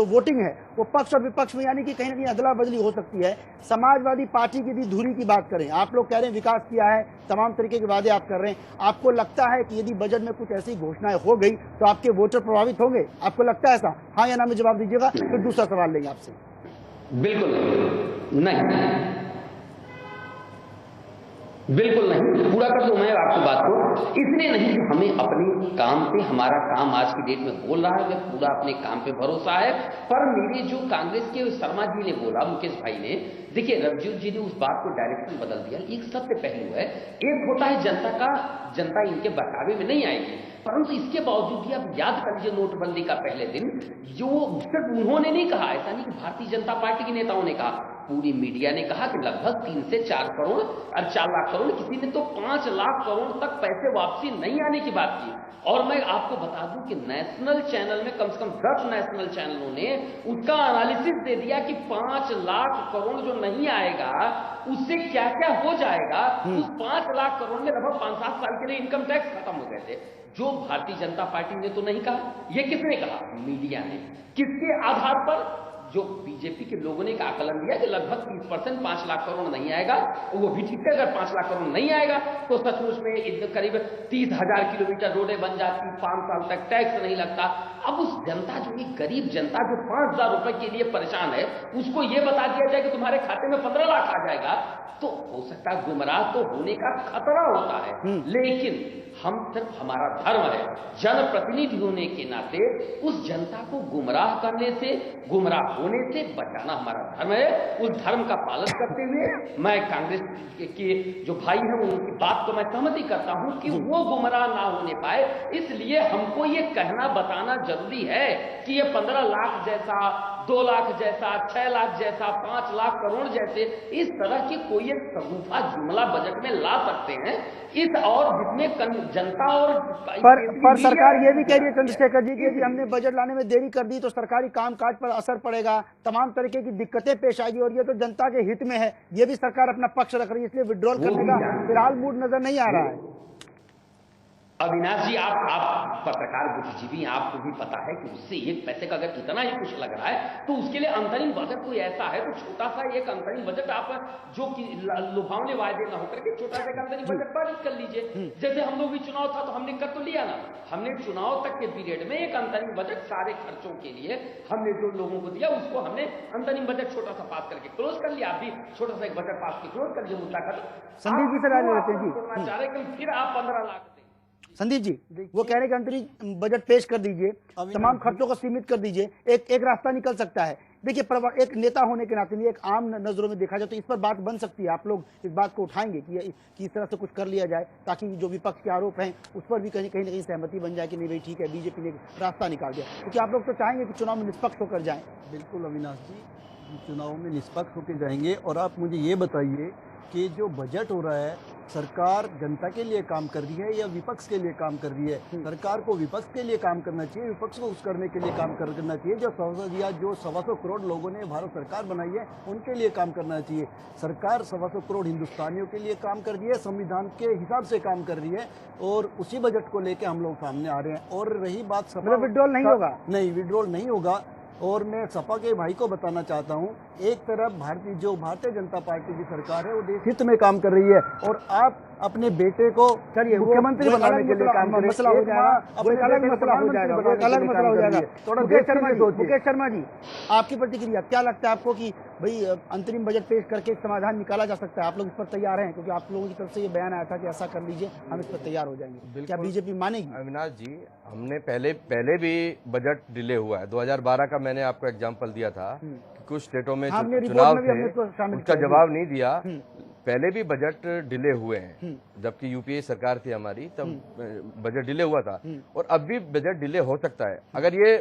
वोटिंग है वो पक्ष और विपक्ष में यानी कि कहीं ना कहीं अदला बदली हो सकती है। समाजवादी पार्टी की भी धुरी की बात करें, आप आप लोग कह रहे हैं विकास किया है, तमाम तरीके के वादे आप कर रहे हैं, आपको लगता है कि यदि बजट में कुछ ऐसी घोषणाएं हो गई तो आपके वोटर प्रभावित होंगे? आपको लगता है ऐसा? हाँ या ना में जवाब दीजिएगा, फिर दूसरा सवाल लेंगे आपसे। बिल्कुल नहीं, बिल्कुल नहीं। पूरा कर दूं मैं आपकी बात को, इसलिए नहीं कि हमें अपने काम पे, हमारा काम आज की डेट में बोल रहा है, हमें पूरा अपने काम पे भरोसा है। पर मेरे जो कांग्रेस के शर्मा जी ने बोला, मुकेश भाई ने, देखिए रवजीत जी ने उस बात को डायरेक्शन बदल दिया। एक सत्य पहलू है, एक होता है जनता का, जनता इनके बहकावे में नहीं आएगी, परंतु इसके बावजूद भी आप याद कर लीजिए नोटबंदी का पहले दिन, जो सिर्फ उन्होंने नहीं कहा, ऐसा नहीं कि भारतीय जनता पार्टी के नेताओं ने कहा, पूरी मीडिया ने कहा कि लगभग 3 से 4 करोड़ और 4 लाख करोड़, किसी ने तो 5 लाख करोड़ तक पैसे वापसी नहीं आने की बात की। और मैं आपको बता दूं कि नेशनल चैनल में कम से कम 10 नेशनल चैनलों ने उसका एनालिसिस दे दिया कि 5 लाख करोड़ जो नहीं आएगा उससे क्या क्या हो जाएगा। उस 5 लाख करोड़ में लगभग 5-7 साल के लिए इनकम टैक्स खत्म हो गए थे। जो भारतीय जनता पार्टी ने तो नहीं कहा, ये किसने कहा? मीडिया ने। किसके आधार पर? जो बीजेपी के लोगों ने एक आकलन दिया कि लगभग 30% 5 लाख करोड़ नहीं आएगा, वो भी ठीक है। अगर 5 लाख करोड़ नहीं आएगा तो सचमुच में करीब 30,000 किलोमीटर रोडें बन जाती, 5 साल तक टैक्स नहीं लगता। अब उस जनता, जो एक गरीब जनता जो 5,000 रुपए के लिए परेशान है, उसको ये बता दिया जाए कि तुम्हारे खाते में 15 लाख आ जाएगा, तो हो सकता है गुमराह तो होने का खतरा होता है। लेकिन हम सिर्फ, हमारा धर्म है जनप्रतिनिधि होने के नाते उस जनता को गुमराह करने से, गुमराह होने से बचाना हमारा धर्म है। उस धर्म का पालन करते हुए मैं कांग्रेस के जो भाई हैं उनकी बात को मैं सहमति करता हूं कि वो गुमराह ना होने पाए। इसलिए हमको ये कहना बताना जरूरी है कि ये 15 लाख जैसा, 2 लाख जैसा, 6 लाख जैसा, 5 लाख करोड़ जैसे इस तरह की कोई एक सगुफा जुमला बजट में ला सकते हैं, इस और जिसमें जनता और पर सरकार ये भी कह रही है चंद्रशेखर जी कि यदि हमने बजट लाने में देरी कर दी तो सरकारी कामकाज पर असर पड़ेगा, तमाम तरीके की दिक्कतें पेश आएगी, और ये तो जनता के हित में है। ये भी सरकार अपना पक्ष रख रही है, इसलिए विड्रॉल करने का फिलहाल मूड नजर नहीं आ रहा है। अविनाश जी, आप पत्रकार बुद्धिजीवी, आपको भी पता है कि उससे 1 पैसे का अगर कितना ही कुछ लग रहा है तो उसके लिए अंतरिम बजट कोई ऐसा है तो छोटा सा एक अंतरिम बजट आप जो कि लुभावने वायदे ना होकर के छोटा सा अंतरिम बजट पारित कर लीजिए। जैसे हम लोग भी चुनाव था तो हमने कर तो लिया ना, हमने चुनाव तक के पीरियड में एक अंतरिम बजट सारे खर्चों के लिए हमने जो लोगों को दिया उसको हमने अंतरिम बजट छोटा सा पास करके क्लोज कर लिया। आप भी छोटा सा एक बजट पास के क्लोज कर लीजिए मुद्दा खत्म। संदीप जी से राय लेते हैं जी। चाह रहे फिर आप 15 लाख संदीप जी, वो कह रहे कि अंतरिम बजट पेश कर दीजिए, तमाम खर्चों को सीमित कर दीजिए, एक रास्ता निकल सकता है। देखिए, एक नेता होने के नाते, एक आम नजरों में देखा जाए तो इस पर बात बन सकती है, आप लोग इस बात को उठाएंगे कि इस तरह से कुछ कर लिया जाए ताकि जो विपक्ष के आरोप हैं उस पर भी कहीं ना कहीं सहमति बन जाए कि नहीं भाई ठीक है, बीजेपी ने रास्ता निकाल दिया, क्योंकि आप लोग तो चाहेंगे कि चुनाव में निष्पक्ष होकर जाए। बिल्कुल अविनाश जी, चुनाव में निष्पक्ष होकर जाएंगे। और आप मुझे ये बताइए कि जो बजट हो रहा है, सरकार जनता के लिए काम कर रही है या विपक्ष के लिए काम कर रही है? सरकार को विपक्ष के लिए काम करना चाहिए, विपक्ष को उस करने के लिए काम करना चाहिए। जो 125 करोड़ लोगों ने भारत सरकार बनाई है उनके लिए काम करना चाहिए। सरकार 125 करोड़ हिंदुस्तानियों के लिए काम कर रही है, संविधान के हिसाब से काम कर रही है, और उसी बजट को लेकर हम लोग सामने आ रहे हैं। और रही बात विड्रॉल नहीं होगा? नहीं, विड्रॉल नहीं होगा। और मैं सपा के भाई को बताना चाहता हूं, एक तरफ भारतीय जनता पार्टी की सरकार है वो देश हित में काम कर रही है, और आप अपने बेटे को मुख्यमंत्री बनाने के लिए काम कर रहे हैं। मसला हो जाएगा, वो एक अलग मसला हो जाएगा, वो एक अलग मसला हो जाएगा। थोड़ा मुकेश शर्मा जी, आपकी प्रतिक्रिया क्या लगता है आपको कि भाई अंतरिम बजट पेश करके समाधान निकाला जा सकता है? आप लोग इस पर तैयार हैं? क्योंकि आप लोगों की तरफ से ये बयान आया था कि ऐसा कर लीजिए, हम इस पर तैयार हो जाएंगे। क्या बीजेपी मानेगी? अविनाश जी, हमने पहले भी बजट डिले हुआ है। 2012 का मैंने आपको एग्जांपल दिया था कि कुछ स्टेटों में चुनाव थे, उसका जवाब नहीं दिया। पहले भी बजट डिले हुए हैं, जबकि यूपीए सरकार थी हमारी, तब बजट डिले हुआ था, और अब भी बजट डिले हो सकता है अगर ये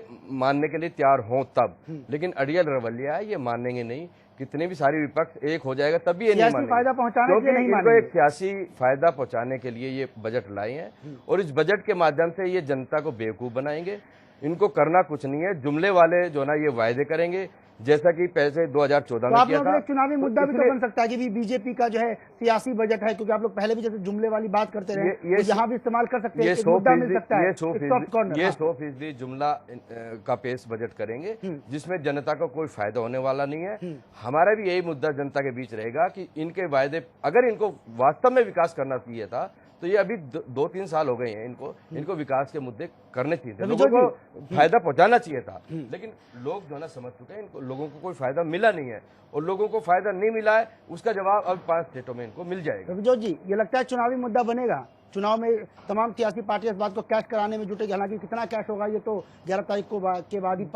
मानने के लिए तैयार हों तब। लेकिन अड़ियल रवैया है, ये मानेंगे नहीं। कितने भी सारे विपक्ष एक हो जाएगा तब भी ये नहीं मानेंगे, क्योंकि इनको एक सियासी फायदा पहुंचाने के लिए ये बजट लाए हैं, और इस बजट के माध्यम से ये जनता को बेवकूफ बनाएंगे। इनको करना कुछ नहीं है, जुमले वाले जो ना ये वायदे करेंगे, जैसा कि पहले 2014 तो में आप किया लोगों के था। लिए चुनावी मुद्दा भी तो इसलिए बन सकता है कि भी बीजेपी का जो है सियासी बजट है, क्योंकि आप लोग पहले भी जैसे जुमले वाली बात करते रहे, तो यहाँ भी इस्तेमाल कर सकते हैं, ये एक मुद्दा मिल सकता है, ये एक soft corner, हाँ। 100% जुमला का पेश बजट करेंगे जिसमें जनता को कोई फायदा होने वाला नहीं है। हमारा भी यही मुद्दा जनता के बीच रहेगा कि इनके वायदे, अगर इनको वास्तव में विकास करना चाहिए था तो ये अभी 2-3 साल हो गए हैं, इनको विकास के मुद्दे करने चाहिए थे, लोगों को फायदा पहुंचाना चाहिए था, लेकिन लोग जो है ना समझ चुके हैं, इनको लोगों को कोई फायदा मिला नहीं है, और लोगों को फायदा नहीं मिला है उसका जवाब अब 5 स्टेटों में इनको मिल जाएगा। रविजोत जी, ये लगता है चुनावी मुद्दा बनेगा, चुनाव में तमाम सियासी पार्टियां इस बात को कैश कराने में जुटेगी, हालांकि कितना कैश होगा ये तो 11 तारीख के बाद ही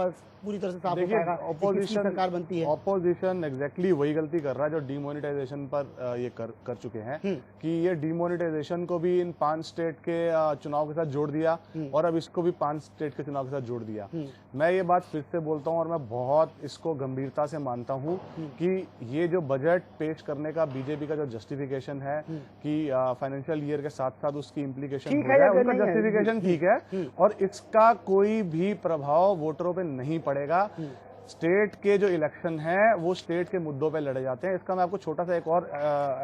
पूरी तरह से साफ हो पाएगा, ऑपोजिशन सरकार बनती है। ऑपोजिशन एग्जैक्टली वही गलती कर रहा है जो डिमोनेटाइजेशन पर ये कर चुके हैं कि ये डिमोनेटाइजेशन को भी इन 5 स्टेट के चुनाव के साथ जोड़ दिया और अब इसको भी 5 स्टेट के चुनाव के साथ जोड़ दिया। मैं ये बात फिर से बोलता हूँ और मैं बहुत इसको गंभीरता से मानता हूँ कि ये जो बजट पेश करने का बीजेपी का जो जस्टिफिकेशन है कि फाइनेंशियल ईयर के साथ साथ उसकी इम्प्लीकेशन ठीक हो है जाए, या उनका नहीं है? जस्टिफिकेशन ठीक है और इसका कोई भी प्रभाव वोटरों पे नहीं पड़ेगा। स्टेट के जो इलेक्शन है वो स्टेट के मुद्दों पे लड़े जाते हैं। इसका मैं आपको छोटा सा एक और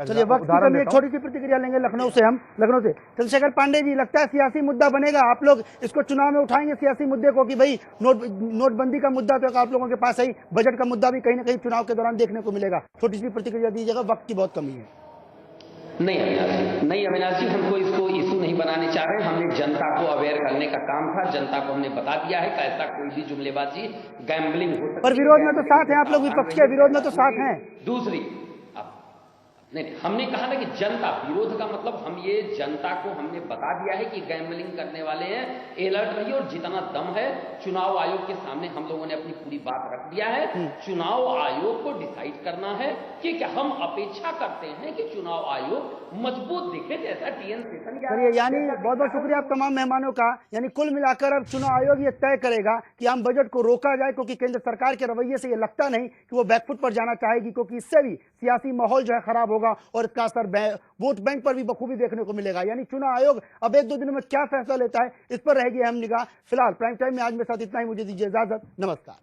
चलिए वक्त की कमी है, छोटी सी प्रतिक्रिया लेंगे लखनऊ से। चंद्रशेखर पांडे जी, लगता है सियासी मुद्दा बनेगा, आप लोग इसको चुनाव में उठाएंगे सियासी मुद्दे को कि भाई नोटबंदी का मुद्दा तो आप लोगों के पास है, बजट का मुद्दा भी कहीं ना कहीं चुनाव के दौरान देखने को मिलेगा, छोटी सी प्रतिक्रिया दीजिएगा, वक्त की बहुत कमी है। नहीं अविनाश जी, हमको इसको इशू नहीं बनाने चाह रहे हैं। हमने जनता को अवेयर करने का काम था, जनता को हमने बता दिया है कि ऐसा कोई भी जुमलेबाजी गैम्बलिंग हो सकती है। पर विरोध में तो साथ हैं आप लोग, विपक्ष के विरोध में तो साथ हैं। दूसरी नहीं, हमने कहा ना कि जनता, विरोध का मतलब हम ये जनता को हमने बता दिया है कि गैम्बलिंग करने वाले हैं, अलर्ट रहिए, और जितना दम है चुनाव आयोग के सामने हम लोगों ने अपनी पूरी बात रख दिया है। चुनाव आयोग को डिसाइड करना है कि क्या हम अपेक्षा करते हैं कि चुनाव आयोग मजबूत दिखे जैसा टीएन सेशन। चलिए, यानी बहुत बहुत शुक्रिया आप तमाम मेहमानों का। यानी कुल मिलाकर अब चुनाव आयोग ये तय करेगा कि हम बजट को रोका जाए, क्योंकि केंद्र सरकार के रवैये से ये लगता नहीं कि वो बैकफुट पर जाना चाहेगी, क्योंकि इससे भी सियासी माहौल जो है खराब होगा और इसका असर वोट बैंक पर भी बखूबी देखने को मिलेगा। यानी चुनाव आयोग अब 1-2 दिनों में क्या फैसला लेता है, इस पर रहेगी अहम निगाह। फिलहाल प्राइम टाइम में आज मेरे साथ इतना ही, मुझे दीजिए इजाजत, नमस्कार।